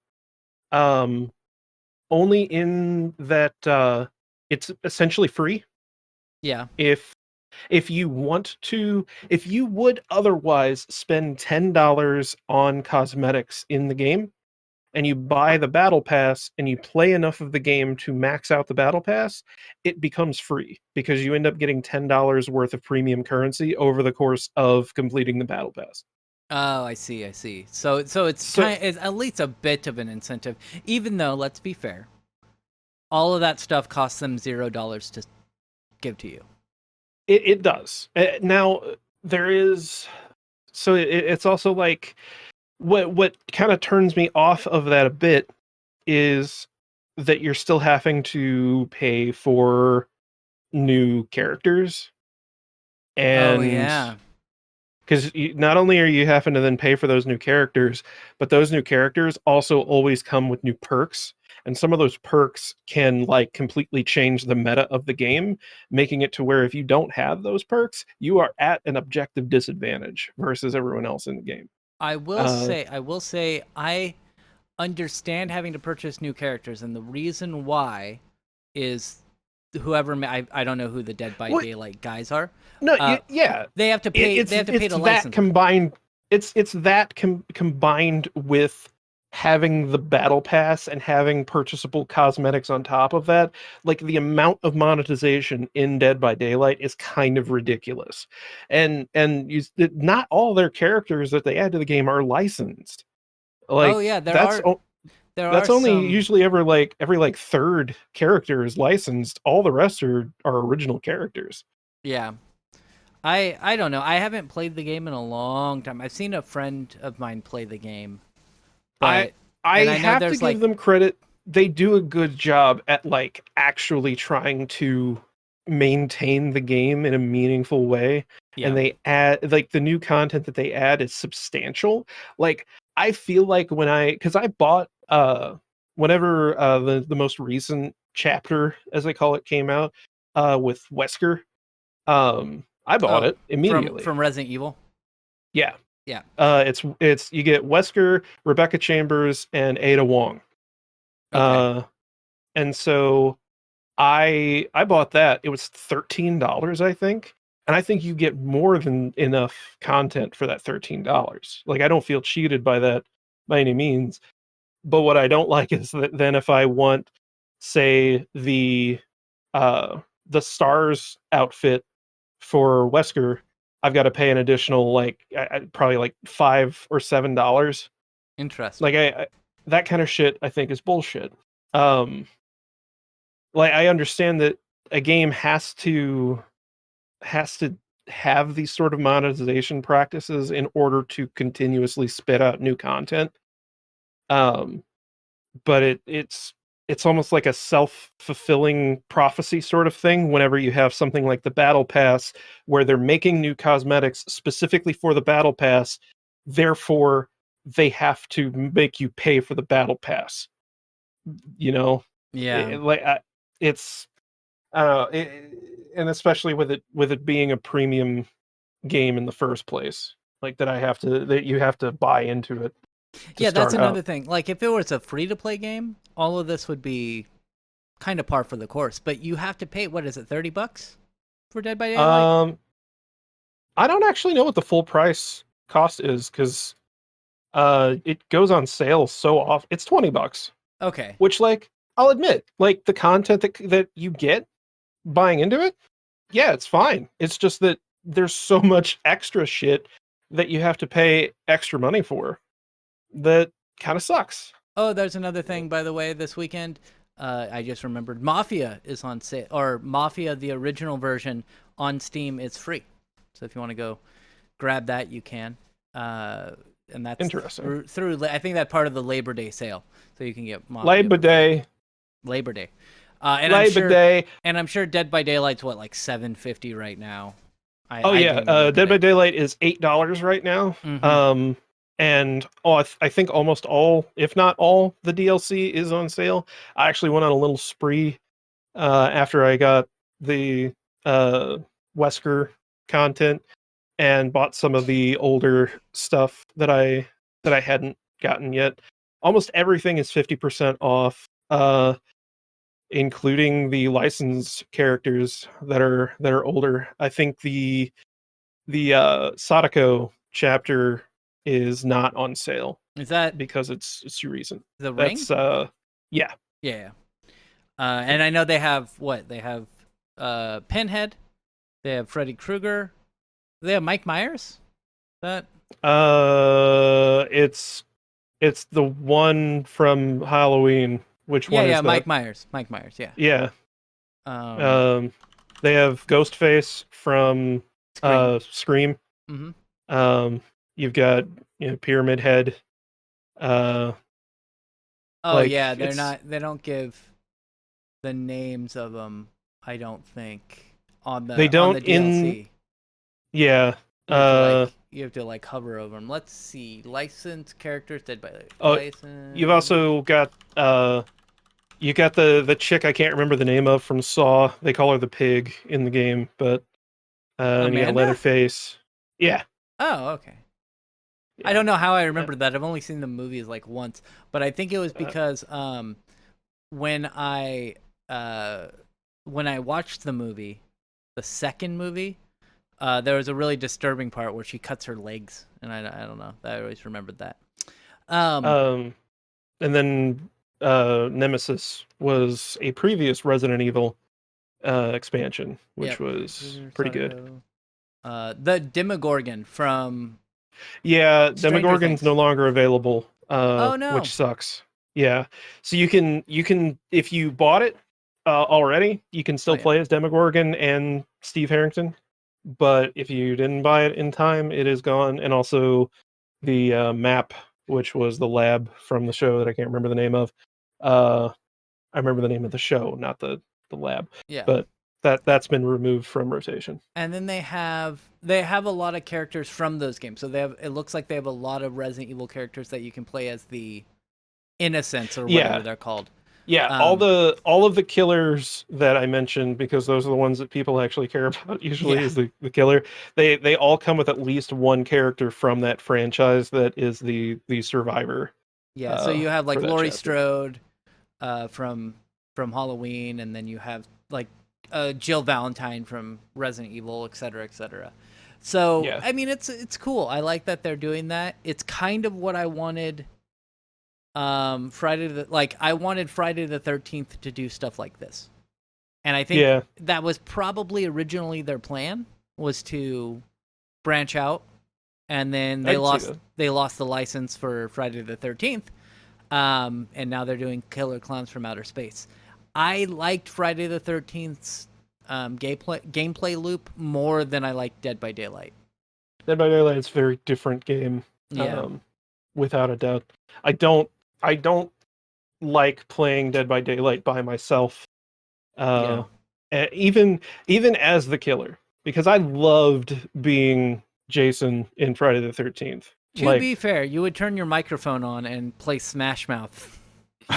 Only in that it's essentially free. Yeah. If you want to, if you would otherwise spend $10 on cosmetics in the game, and you buy the battle pass and you play enough of the game to max out the battle pass, it becomes free because you end up getting $10 worth of premium currency over the course of completing the battle pass. Oh, I see. So it's at least a bit of an incentive, even though, let's be fair, all of that stuff costs them $0 to give to you. It does. Now there is, so it's also like what kind of turns me off of that a bit is that you're still having to pay for new characters. And oh yeah, because not only are you having to then pay for those new characters, but those new characters also always come with new perks. And some of those perks can like completely change the meta of the game, making it to where if you don't have those perks, you are at an objective disadvantage versus everyone else in the game. I will say, I understand having to purchase new characters, and the reason why is whoever I don't know who the Dead by Daylight guys are. No, yeah, they have to pay. They have to pay to license. Combined. It's that combined with having the battle pass and having purchasable cosmetics on top of that, like the amount of monetization in Dead by Daylight is kind of ridiculous. And not all their characters that they add to the game are licensed. Oh Like yeah, that's there are that's only some. usually every like third character is licensed. All the rest are original characters. Yeah. I don't know. I haven't played the game in a long time. I've seen a friend of mine play the game, I but I and I know have to there's give them credit. They do a good job at like actually trying to maintain the game in a meaningful way. yeah. And they add like the new content that they add is substantial. Like I feel like because I bought whenever the most recent chapter, as they call it, came out with Wesker, I bought Oh, it immediately. from Resident Evil. Yeah. Yeah. It's you get Wesker, Rebecca Chambers, and Ada Wong. Okay. And so I bought that. It was $13, I think. And I think you get more than enough content for that $13. Like I don't feel cheated by that by any means. But what I don't like is that then if I want, say, the Stars outfit for Wesker, I've got to pay an additional like probably like $5 or $7. Interesting. Like I that kind of shit I think is bullshit. Um, like I understand that a game has to have these sort of monetization practices in order to continuously spit out new content. But it's almost like a self-fulfilling prophecy sort of thing whenever you have something like the battle pass where they're making new cosmetics specifically for the battle pass, therefore they have to make you pay for the battle pass. You know, Yeah. it's and especially with it being a premium game in the first place, like that you have to buy into it to Yeah, that's start another out. thing. Like if it was a free to play game, all of this would be kind of par for the course. But you have to pay, what is it, $30 for Dead by Daylight? I don't actually know what the full price cost is because it goes on sale so often. It's $20, Okay. which like I'll admit, like the content that you get buying into it, yeah, it's fine. It's just that there's so much extra shit that you have to pay extra money for that kind of sucks. Oh, there's another thing, by the way, this weekend. I just remembered Mafia is on sale, or Mafia, the original version on Steam, is free. So if you want to go grab that, you can. And that's Interesting. through I think that part of the Labor Day sale, so you can get Mafia Labor Day. Labor Day. And Labor Day. I'm sure Dead by Daylight's what, like $7.50 right now. Oh I yeah, didn't even look Dead at by it. Daylight is $8 right now. Mhm. And I think almost all, if not all, the DLC is on sale. I actually went on a little spree after I got the Wesker content and bought some of the older stuff that I hadn't gotten yet. Almost everything is 50% off, including the licensed characters that are older. I think the Sadako chapter is not on sale Is that because it's too recent. the Ring? That's yeah. Yeah. And I know they have what? They have Pinhead. They have Freddy Krueger. They have Mike Myers. That It's the one from Halloween. Which one is that? Mike Myers. Mike Myers. Yeah. Yeah. Um, They have Ghostface from Scream. Scream. Mm-hmm. You've got Pyramid Head. Oh Like yeah, they're it's not. They don't give the names of them. I don't think on they the don't in DLC. yeah. You have to like hover over them. Let's see. Licensed characters Dead by Oh, license. you've also got you got the chick I can't remember the name of from Saw. They call her the pig in the game, but and you got Amanda. Leatherface. Yeah. Oh, okay. Yeah. I don't know how I remember that. I've only seen the movies like once, but I think it was because when I watched the movie, the second movie, there was a really disturbing part where she cuts her legs, and I don't know. I always remembered that. Um then Nemesis was a previous Resident Evil expansion, which Yep. was pretty good. The Demogorgon from Yeah, Stranger Demogorgon's Things. no longer available, Oh no. which sucks. Yeah, so you can if you bought it already, you can still yeah. play as Demogorgon and Steve Harrington. But if you didn't buy it in time, it is gone. And also the map, which was the lab from the show that I can't remember the name of. I remember the name of the show, not the lab. Yeah. But that's been removed from rotation. And then they have a lot of characters from those games. So it looks like they have a lot of Resident Evil characters that you can play as the Innocents or whatever they're called. Yeah, all of the killers that I mentioned, because those are the ones that people actually care about usually is the killer. They all come with at least one character from that franchise that is the survivor. Yeah, so you have like for that Laurie chapter. Strode from Halloween, and then you have like Jill Valentine from Resident Evil, et cetera, et cetera. So Yeah. I mean, it's cool. I like that they're doing that. It's kind of what I wanted. I wanted Friday the 13th to do stuff like this, and I think that was probably originally their plan, was to branch out, and then they lost the license for Friday the 13th, and now they're doing Killer Clowns from Outer Space. I liked Friday the 13th's gameplay loop more than I liked Dead by Daylight. Dead by Daylight is a very different game. Yeah. Without a doubt. I don't like playing Dead by Daylight by myself. Even as the killer, because I loved being Jason in Friday the 13th. To be fair, you would turn your microphone on and play Smash Mouth.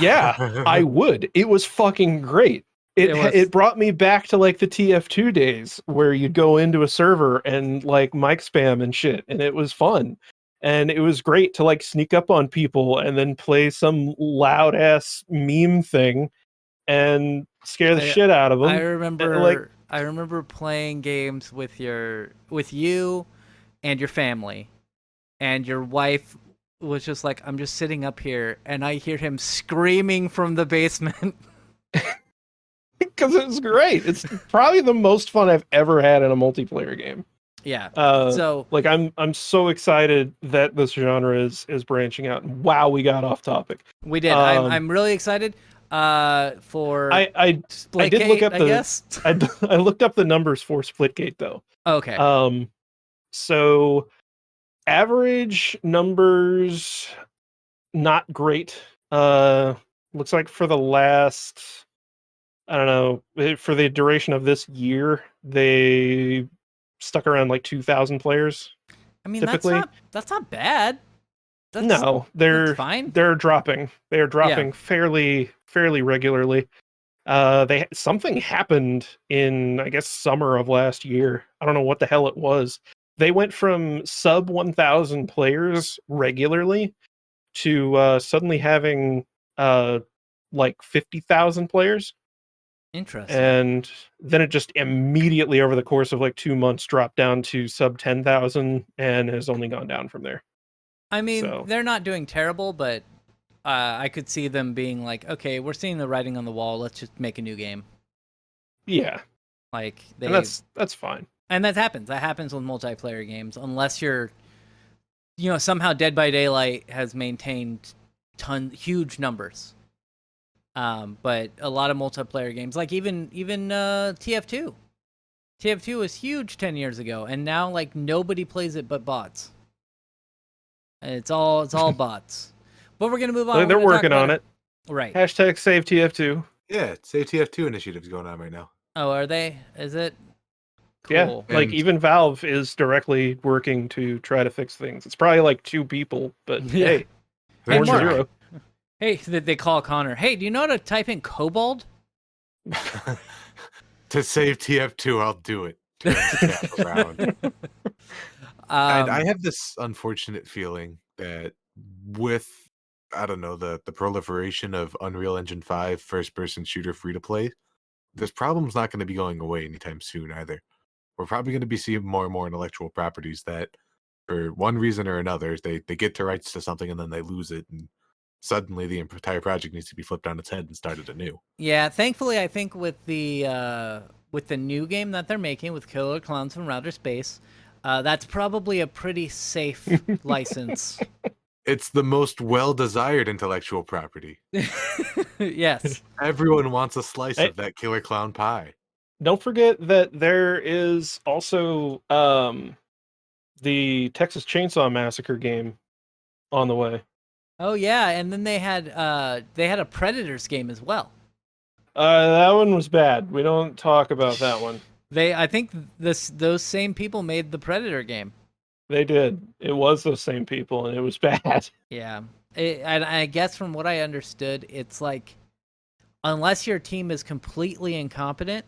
Yeah, I would. It was fucking great. It brought me back to like the TF2 days where you'd go into a server and like mic spam and shit, and it was fun. And it was great to like sneak up on people and then play some loud ass meme thing and scare the shit out of them. I remember playing games with you and your family, and your wife was just like, I'm just sitting up here and I hear him screaming from the basement. Because it was great. It's probably the most fun I've ever had in a multiplayer game. Yeah. So like I'm so excited that this genre is branching out. Wow, we got off topic. We did. I'm really excited. For I did look up I looked up the numbers for Splitgate though. Okay. So average numbers not great. Looks like for the last, I don't know, for the duration of this year, they stuck around like 2,000 players. I mean, typically. that's not bad. They're fine. They're dropping. They're dropping fairly regularly. Something happened in, I guess, summer of last year. I don't know what the hell it was. They went from sub 1,000 players regularly to suddenly having like 50,000 players. Interesting. And then it just immediately over the course of like 2 months dropped down to sub 10,000 and has only gone down from there. I mean, they're not doing terrible, but I could see them being like, okay, we're seeing the writing on the wall. Let's just make a new game. Yeah. Like and that's fine. And that happens. That happens with multiplayer games, unless you're, somehow Dead by Daylight has maintained huge numbers. But a lot of multiplayer games, like even TF2. TF2 was huge 10 years ago, and now like nobody plays it but bots. And it's all bots. But we're gonna move on. They're working on it. Right. Hashtag save TF2. Yeah, save TF2 initiatives going on right now. Oh, are they? Is it? Cool. Yeah, like even Valve is directly working to try to fix things. It's probably like 2 people, but hey, hey, Mark. 0. Hey, they call Connor. Hey, do you know how to type in kobold? To save TF2, I'll do it. And I have this unfortunate feeling that with, I don't know, the proliferation of Unreal Engine 5 first-person shooter free-to-play, this problem's not going to be going away anytime soon either. We're probably going to be seeing more and more intellectual properties that, for one reason or another, they get the rights to something and then they lose it. And suddenly the entire project needs to be flipped on its head and started anew. Yeah, thankfully, I think with the new game that they're making with Killer Clowns from Outer Space, that's probably a pretty safe license. It's the most well-desired intellectual property. Yes. Everyone wants a slice of that killer clown pie. Don't forget that there is also the Texas Chainsaw Massacre game on the way. Oh yeah, and then they had a Predators game as well. That one was bad. We don't talk about that one. I think those same people made the Predator game. They did. It was those same people, and it was bad. Yeah. And I guess from what I understood, it's like, unless your team is completely incompetent,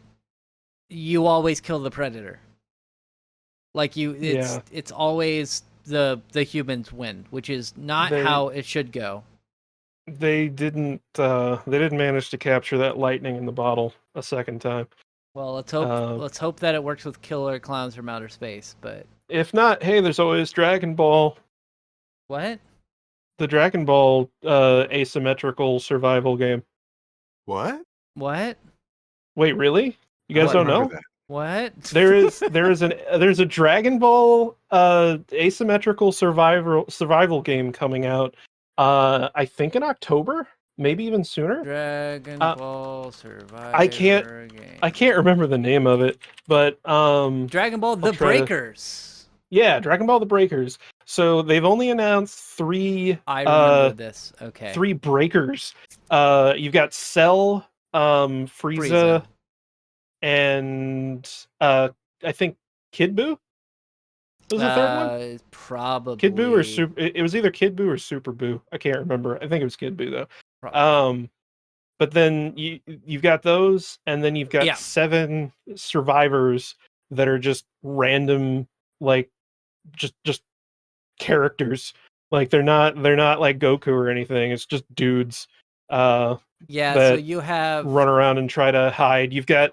you always kill the Predator. Like it's always the humans win, which is not how it should go. They didn't manage to capture that lightning in the bottle a second time. Well, let's hope that it works with Killer Clowns from Outer Space, but if not, hey, there's always Dragon Ball. What? The Dragon Ball asymmetrical survival game. What? What? Wait, really? You guys don't know? That. What? There's a Dragon Ball asymmetrical survival game coming out. I think in October, maybe even sooner. Dragon Ball Survivor I can't remember the name of it, but Dragon Ball The Breakers. Yeah, Dragon Ball The Breakers. So they've only announced 3 I remember this. Okay. 3 breakers. You've got Cell, Frieza. And I think Kid Buu was the third one. Probably Kid Buu or Super. It was either Kid Buu or Super Buu. I can't remember. I think it was Kid Buu though. Probably. But then you've got those, and then you've got 7 survivors that are just random, like just characters. Like they're not like Goku or anything. It's just dudes. So you have run around and try to hide. You've got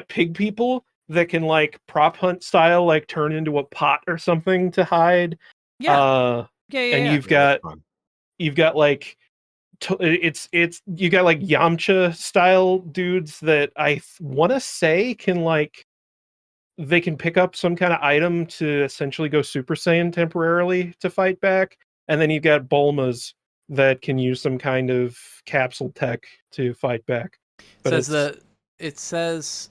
pig people that can like prop hunt style, like turn into a pot or something to hide. And you've got like you got like Yamcha style dudes that I want to say can like they can pick up some kind of item to essentially go Super Saiyan temporarily to fight back. And then you've got Bulmas that can use some kind of capsule tech to fight back. But it says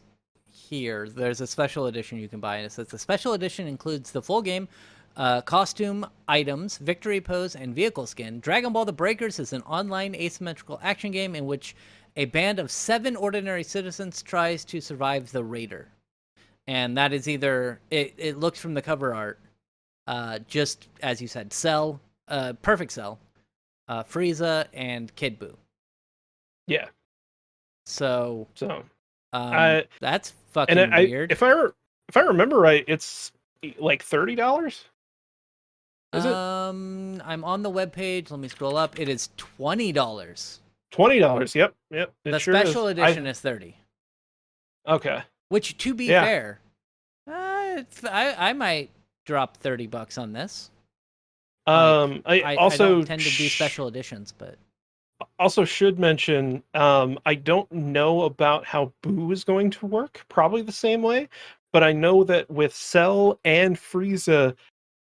here there's a special edition you can buy, and it says the special edition includes the full game, costume, items, victory pose, and vehicle skin. Dragon Ball The Breakers is an online asymmetrical action game in which a band of 7 ordinary citizens tries to survive the Raider. And that is either it looks from the cover art, just as you said, Cell, Perfect Cell, Frieza, and Kid Buu. Yeah. So that's fucking weird. If I remember right, it's like $30. Is it? I'm on the webpage. Let me scroll up. It is $20. $20. Yep. The special edition is $30. Okay. Which, to be fair, I might drop $30 on this. I also don't tend to do special editions, but also should mention I don't know about how Buu is going to work. Probably the same way, but I know that with Cell and Frieza,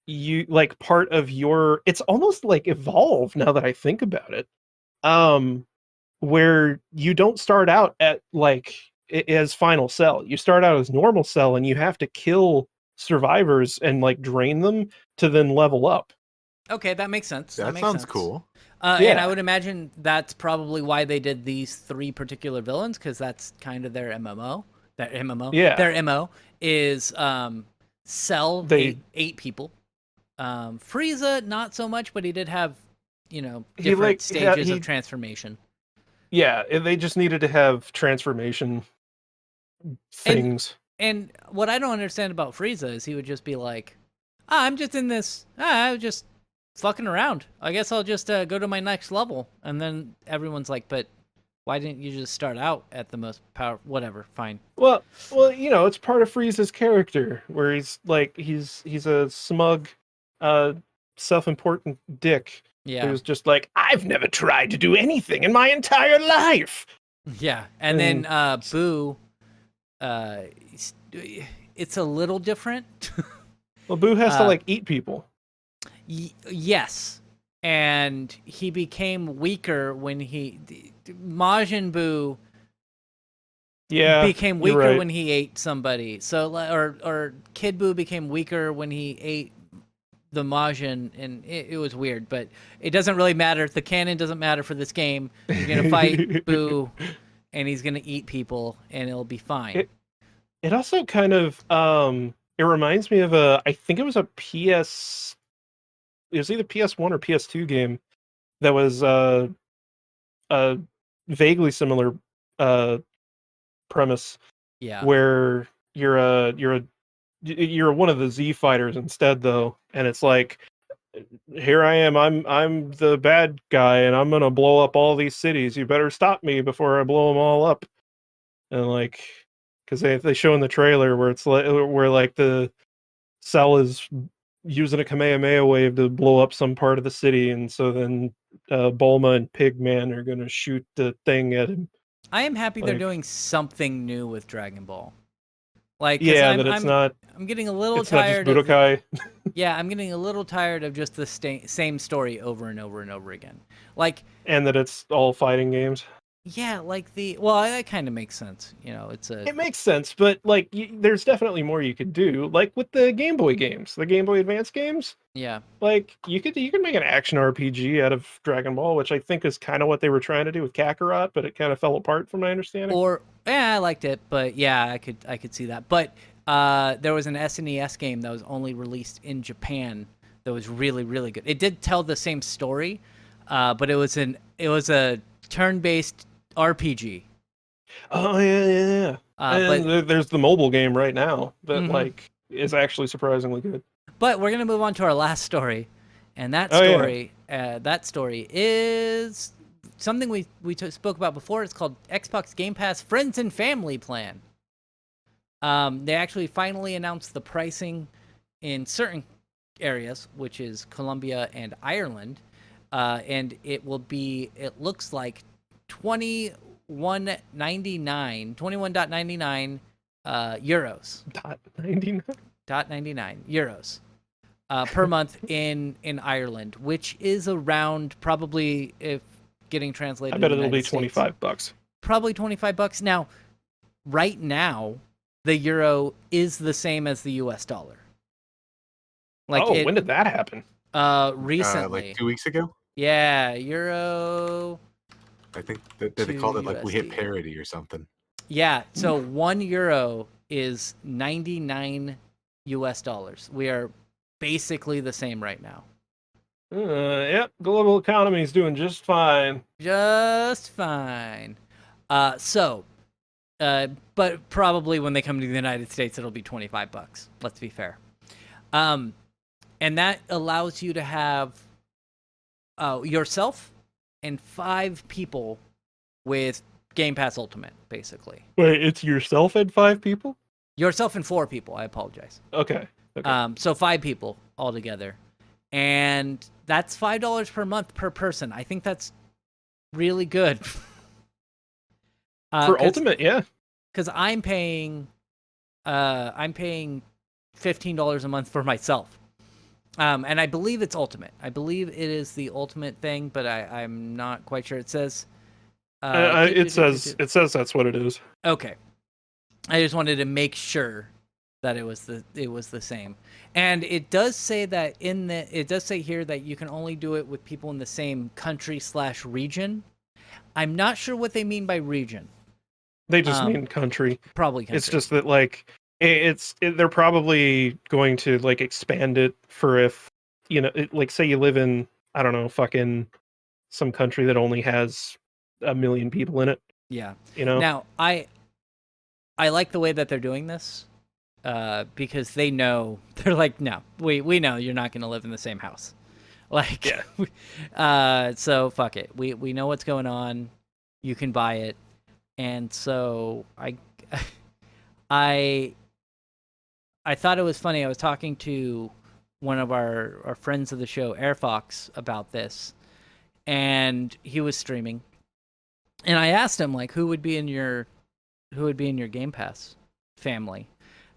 you like part of your. It's almost like Evolve now that I think about it. Where you don't start out at like as Final Cell. You start out as normal Cell, and you have to kill survivors and like drain them to then level up. Okay, that makes sense. That sounds cool. And I would imagine that's probably why they did these 3 particular villains, because that's kind of their MMO. Their MO is Cell, 8 people. Frieza, not so much, but he did have, different stages of transformation. Yeah, they just needed to have transformation things. And what I don't understand about Frieza is he would just be like, I'm just in this, I was just fucking around. I guess I'll just go to my next level. And then everyone's like, but why didn't you just start out at the most powerful? Whatever, fine. Well, it's part of Frieza's character where he's like, he's a smug, self-important dick Yeah. Who's just like, I've never tried to do anything in my entire life. Yeah, and then Boo, it's a little different. Well, Boo has to like eat people. Yes, and he became weaker when Majin Buu became weaker when he ate somebody. So or Kid Buu became weaker when he ate the Majin, and it was weird, but it doesn't really matter. The canon doesn't matter for this game. You're gonna fight Boo, and he's gonna eat people, and it'll be fine. It also kind of it reminds me of I think it was a PS. It was either PS1 or PS2 game that was a vaguely similar premise. Yeah. Where you're one of the Z fighters instead, though, and it's like, here I am, I'm the bad guy, and I'm gonna blow up all these cities. You better stop me before I blow them all up. And like, because they show in the trailer where it's like the Cell is using a Kamehameha wave to blow up some part of the city, and so then Bulma and Pigman are gonna shoot the thing at him. I am happy they're doing something new with Dragon Ball. Like, yeah, that it's not. I'm getting a little it's tired. Not just Budokai. Yeah, I'm getting a little tired of just the same story over and over and over again. Like, and that it's all fighting games. Yeah, like that kind of makes sense. You know, it makes sense, but like there's definitely more you could do. Like with the Game Boy games, the Game Boy Advance games. Yeah. Like you could make an action RPG out of Dragon Ball, which I think is kind of what they were trying to do with Kakarot, but it kind of fell apart from my understanding. Or I liked it, but yeah, I could see that. But there was an SNES game that was only released in Japan that was really, really good. It did tell the same story, but it was a turn-based RPG. Oh yeah. And there's the mobile game right now that like is actually surprisingly good. But we're gonna move on to our last story, and that story is something we spoke about before. It's called Xbox Game Pass Friends and Family Plan. They actually finally announced the pricing in certain areas, which is Colombia and Ireland, and it will be. It looks like $21.99 euros. $.99 euros per month in Ireland, which is around, probably, if getting translated, I bet it'll be $25. Probably $25. Now, right now, the euro is the same as the US dollar. Like, when did that happen? Recently. Like 2 weeks ago? Yeah, euro. I think they called it like we hit parity or something. Yeah, so 1 euro is 99 US dollars. We are basically the same right now. Yep, global economy is doing just fine. Just fine. But probably when they come to the United States, it'll be $25. Let's be fair. And that allows you to have yourself and 5 people with Game Pass Ultimate, basically. Wait, it's yourself and 5 people? Yourself and 4 people. I apologize. Okay. So 5 people altogether, and that's $5 per month per person. I think that's really good. For Ultimate, yeah. Because I'm paying $15 a month for myself. And I believe it's Ultimate. I believe it is the Ultimate thing, but I'm not quite sure. It says it says that's what it is. Okay. I just wanted to make sure that it was the same. And it does say that it does say here that you can only do it with people in the same country/region. I'm not sure what they mean by region. They just mean country. Probably country. It's just that like they're probably going to like expand it for if, you know, like say you live in, I don't know, fucking some country that only has 1 million people in it. Yeah. You know. Now, I like the way that they're doing this, because they know, they're like, no, we know you're not going to live in the same house. Like, yeah. So fuck it. We know what's going on. You can buy it. And so I thought it was funny. I was talking to one of our friends of the show, Airfox, about this, and he was streaming, and I asked him like, who would be in your Game Pass family,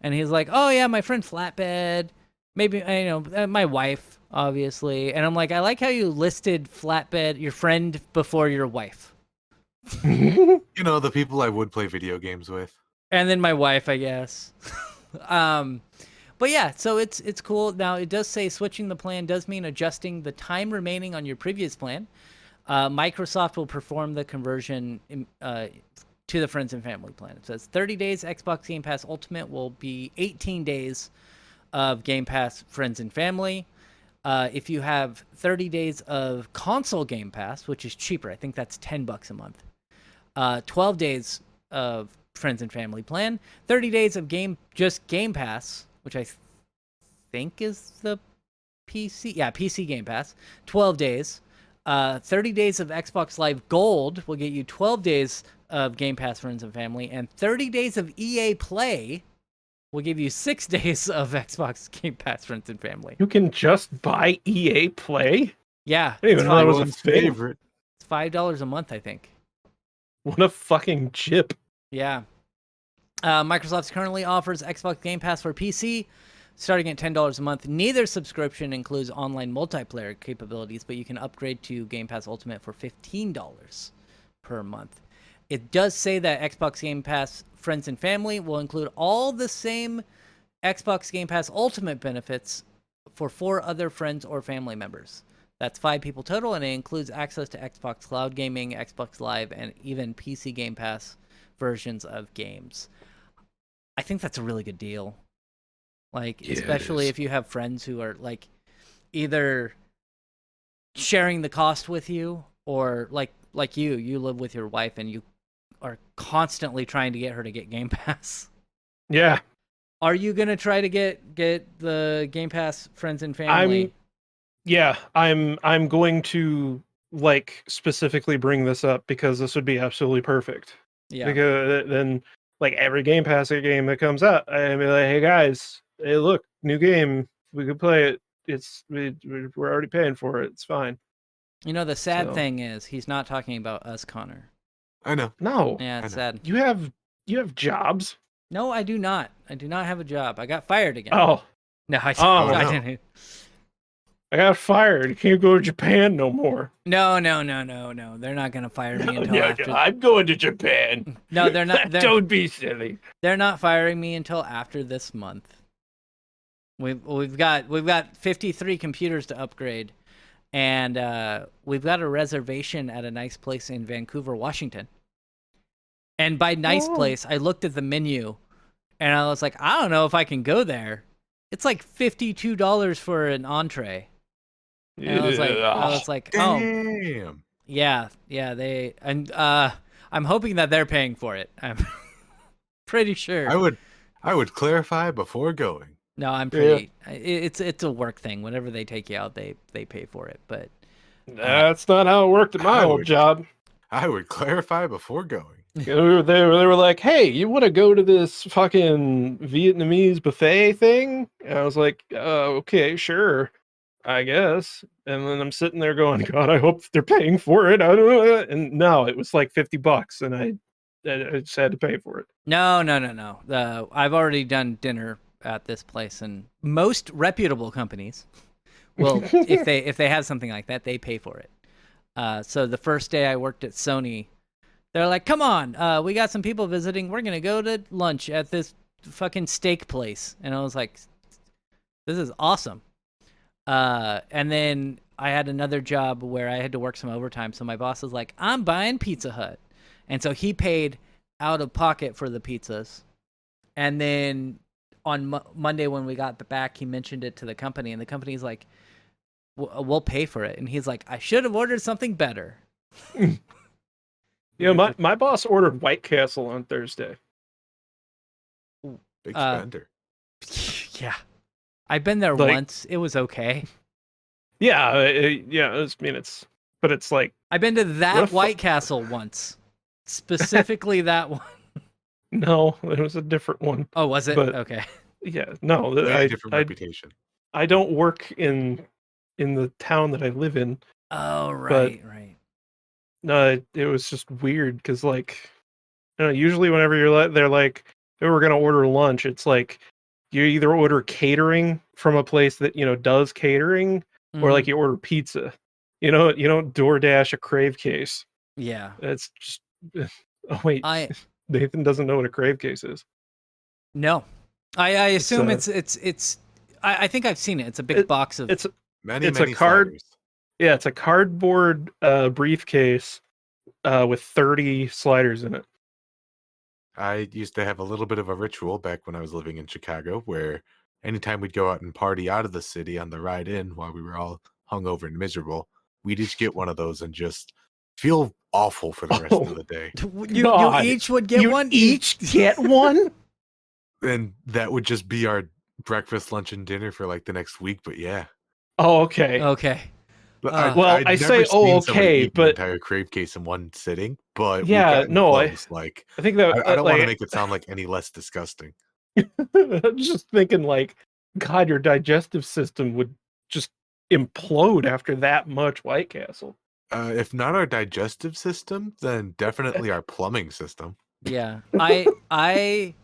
and he's like, oh yeah, my friend Flatbed, maybe my wife, obviously, and I'm like, I like how you listed Flatbed, your friend, before your wife. The people I would play video games with. And then my wife, I guess. But yeah, so it's cool. Now, it does say switching the plan does mean adjusting the time remaining on your previous plan. Microsoft will perform the conversion to the Friends and Family plan. It says 30 days Xbox Game Pass Ultimate will be 18 days of Game Pass Friends and Family. If you have 30 days of console Game Pass, which is cheaper, I think that's $10 a month. 12 days of Friends and Family plan, 30 days of Game Pass, which I think is the PC. Yeah, PC Game Pass, 12 days. 30 days of Xbox Live Gold will get you 12 days of Game Pass Friends and Family, and 30 days of EA Play will give you 6 days of Xbox Game Pass Friends and Family. You can just buy EA Play? Yeah. I didn't even know that was a thing. Favorite. It's $5 a month, I think. What a fucking chip. Yeah. Microsoft currently offers Xbox Game Pass for PC, starting at $10 a month. Neither subscription includes online multiplayer capabilities, but you can upgrade to Game Pass Ultimate for $15 per month. It does say that Xbox Game Pass Friends and Family will include all the same Xbox Game Pass Ultimate benefits for 4 other friends or family members. That's 5 people total, and it includes access to Xbox Cloud Gaming, Xbox Live, and even PC Game Pass versions of games. I think that's a really good deal. Like, yeah, especially if you have friends who are, like, either sharing the cost with you, or, like you live with your wife and you are constantly trying to get her to get Game Pass. Yeah. Are you going to try to get the Game Pass Friends and Family? I'm going to, like, specifically bring this up because this would be absolutely perfect. Yeah. Because then, like, every Game Pass game that comes out, I'd be like, hey guys, hey look, new game, we could play it. We're already paying for it. It's fine. The sad thing is he's not talking about us, Connor. I know. No. Yeah, it's sad. You have jobs? No, I do not. I do not have a job. I got fired again. Oh. No, I didn't. I got fired. You can't go to Japan no more. No. They're not going to fire me until after. I'm going to Japan. No, they're not. Don't be silly. They're not firing me until after this month. We've got 53 computers to upgrade, and we've got a reservation at a nice place in Vancouver, Washington. And by nice place, I looked at the menu, and I was like, I don't know if I can go there. It's like $52 for an entree. And I was like, oh, damn. Yeah. I'm hoping that they're paying for it. I'm pretty sure. I would clarify before going. No, I'm pretty. Yeah. It's a work thing. Whenever they take you out, they pay for it. But that's not how it worked at my old job. I would clarify before going. They were like, hey, you want to go to this fucking Vietnamese buffet thing? And I was like, okay, sure, I guess. And then I'm sitting there going, God, I hope they're paying for it. I don't know. And no, it was like $50, and I just had to pay for it. No. I've already done dinner at this place, and most reputable companies will, if they have something like that, they pay for it. So the first day I worked at Sony, they're like, come on, we got some people visiting. We're going to go to lunch at this fucking steak place. And I was like, this is awesome. And then I had another job where I had to work some overtime. So my boss was like, I'm buying Pizza Hut. And so he paid out of pocket for the pizzas. And then on Monday when we got back, he mentioned it to the company. And the company's like, we'll pay for it. And he's like, I should have ordered something better. Yeah, my boss ordered White Castle on Thursday. Big spender. Yeah. I've been there once. It was okay. Yeah, it's like... I've been to that White Castle once. Specifically that one. No, it was a different one. Oh, was it? Okay. Yeah, no. Different reputation. I don't work in the town that I live in. Oh, right. No, it was just weird because like, usually whenever they're like, hey, we're gonna order lunch, it's like you either order catering from a place that does catering, or like you order pizza. You don't DoorDash a Crave case. Yeah. It's just. Oh wait, Nathan doesn't know what a Crave case is. No, I assume it's. I think I've seen it. It's a big box of. It's many a card. Sliders. Yeah, it's a cardboard briefcase with 30 sliders in it. I used to have a little bit of a ritual back when I was living in Chicago, where anytime we'd go out and party out of the city on the ride in while we were all hungover and miserable, we'd each get one of those and just feel awful for the rest of the day. You each would get one? Each get one? And that would just be our breakfast, lunch, and dinner for like the next week, but yeah. Oh, okay. I say, okay, but entire Crave case in one sitting, but yeah, no, I think that I don't want to make it sound like any less disgusting. Just thinking, like, God, your digestive system would just implode after that much White Castle. If not our digestive system, then definitely our plumbing system. Yeah, I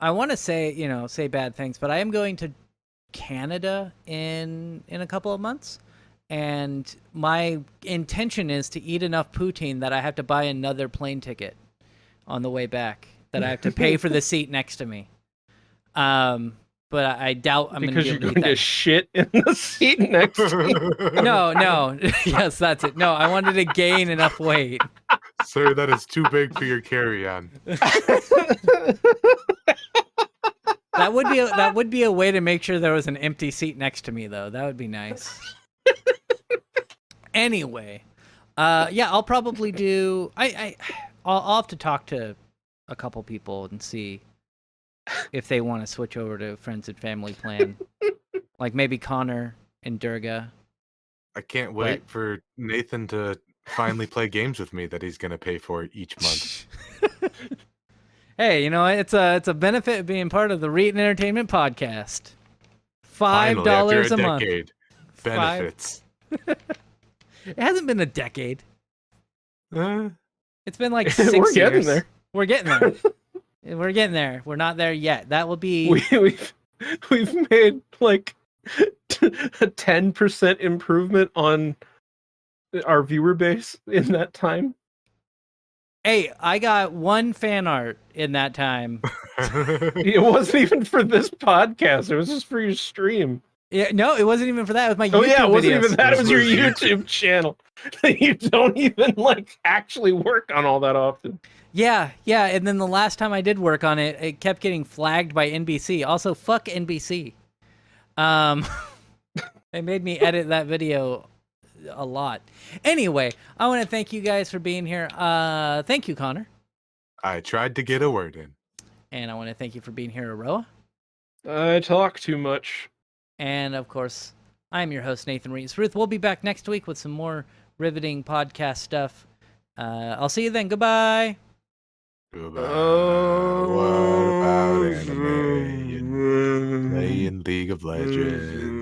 want to say bad things, but I am going to Canada in a couple of months. And my intention is to eat enough poutine that I have to buy another plane ticket on the way back, that I have to pay for the seat next to me. But I doubt I'm going to be able to eat that. Because you're going to shit in the seat next to you. No. Yes, that's it. No, I wanted to gain enough weight. Sir, that is too big for your carry-on. That would be a way to make sure there was an empty seat next to me, though. That would be nice. Anyway, I'll probably do. I'll have to talk to a couple people and see if they want to switch over to friends and family plan, like maybe Connor and Durga. I can't wait for Nathan to finally play games with me that he's gonna pay for each month. Hey, it's a benefit of being part of the Reet and Entertainment Podcast. $5 a month. Benefits. It hasn't been a decade. It's been like 6 years. We're getting there. We're getting there. We're not there yet. That will be. We've made like a 10% improvement on our viewer base in that time. Hey, I got one fan art in that time. It wasn't even for this podcast. It was just for your stream. Yeah, no, it wasn't even for that. It was my YouTube it wasn't videos. even that. It was your YouTube channel. You don't even actually work on all that often. Yeah, and then the last time I did work on it, it kept getting flagged by NBC. Also, fuck NBC. They made me edit that video a lot. Anyway, I want to thank you guys for being here. Thank you, Connor. I tried to get a word in. And I want to thank you for being here, Aroa. I talk too much. And, of course, I'm your host, Nathan Rees. Ruth, we'll be back next week with some more riveting podcast stuff. I'll see you then. Goodbye. Goodbye. What about anime? Playing League of Legends.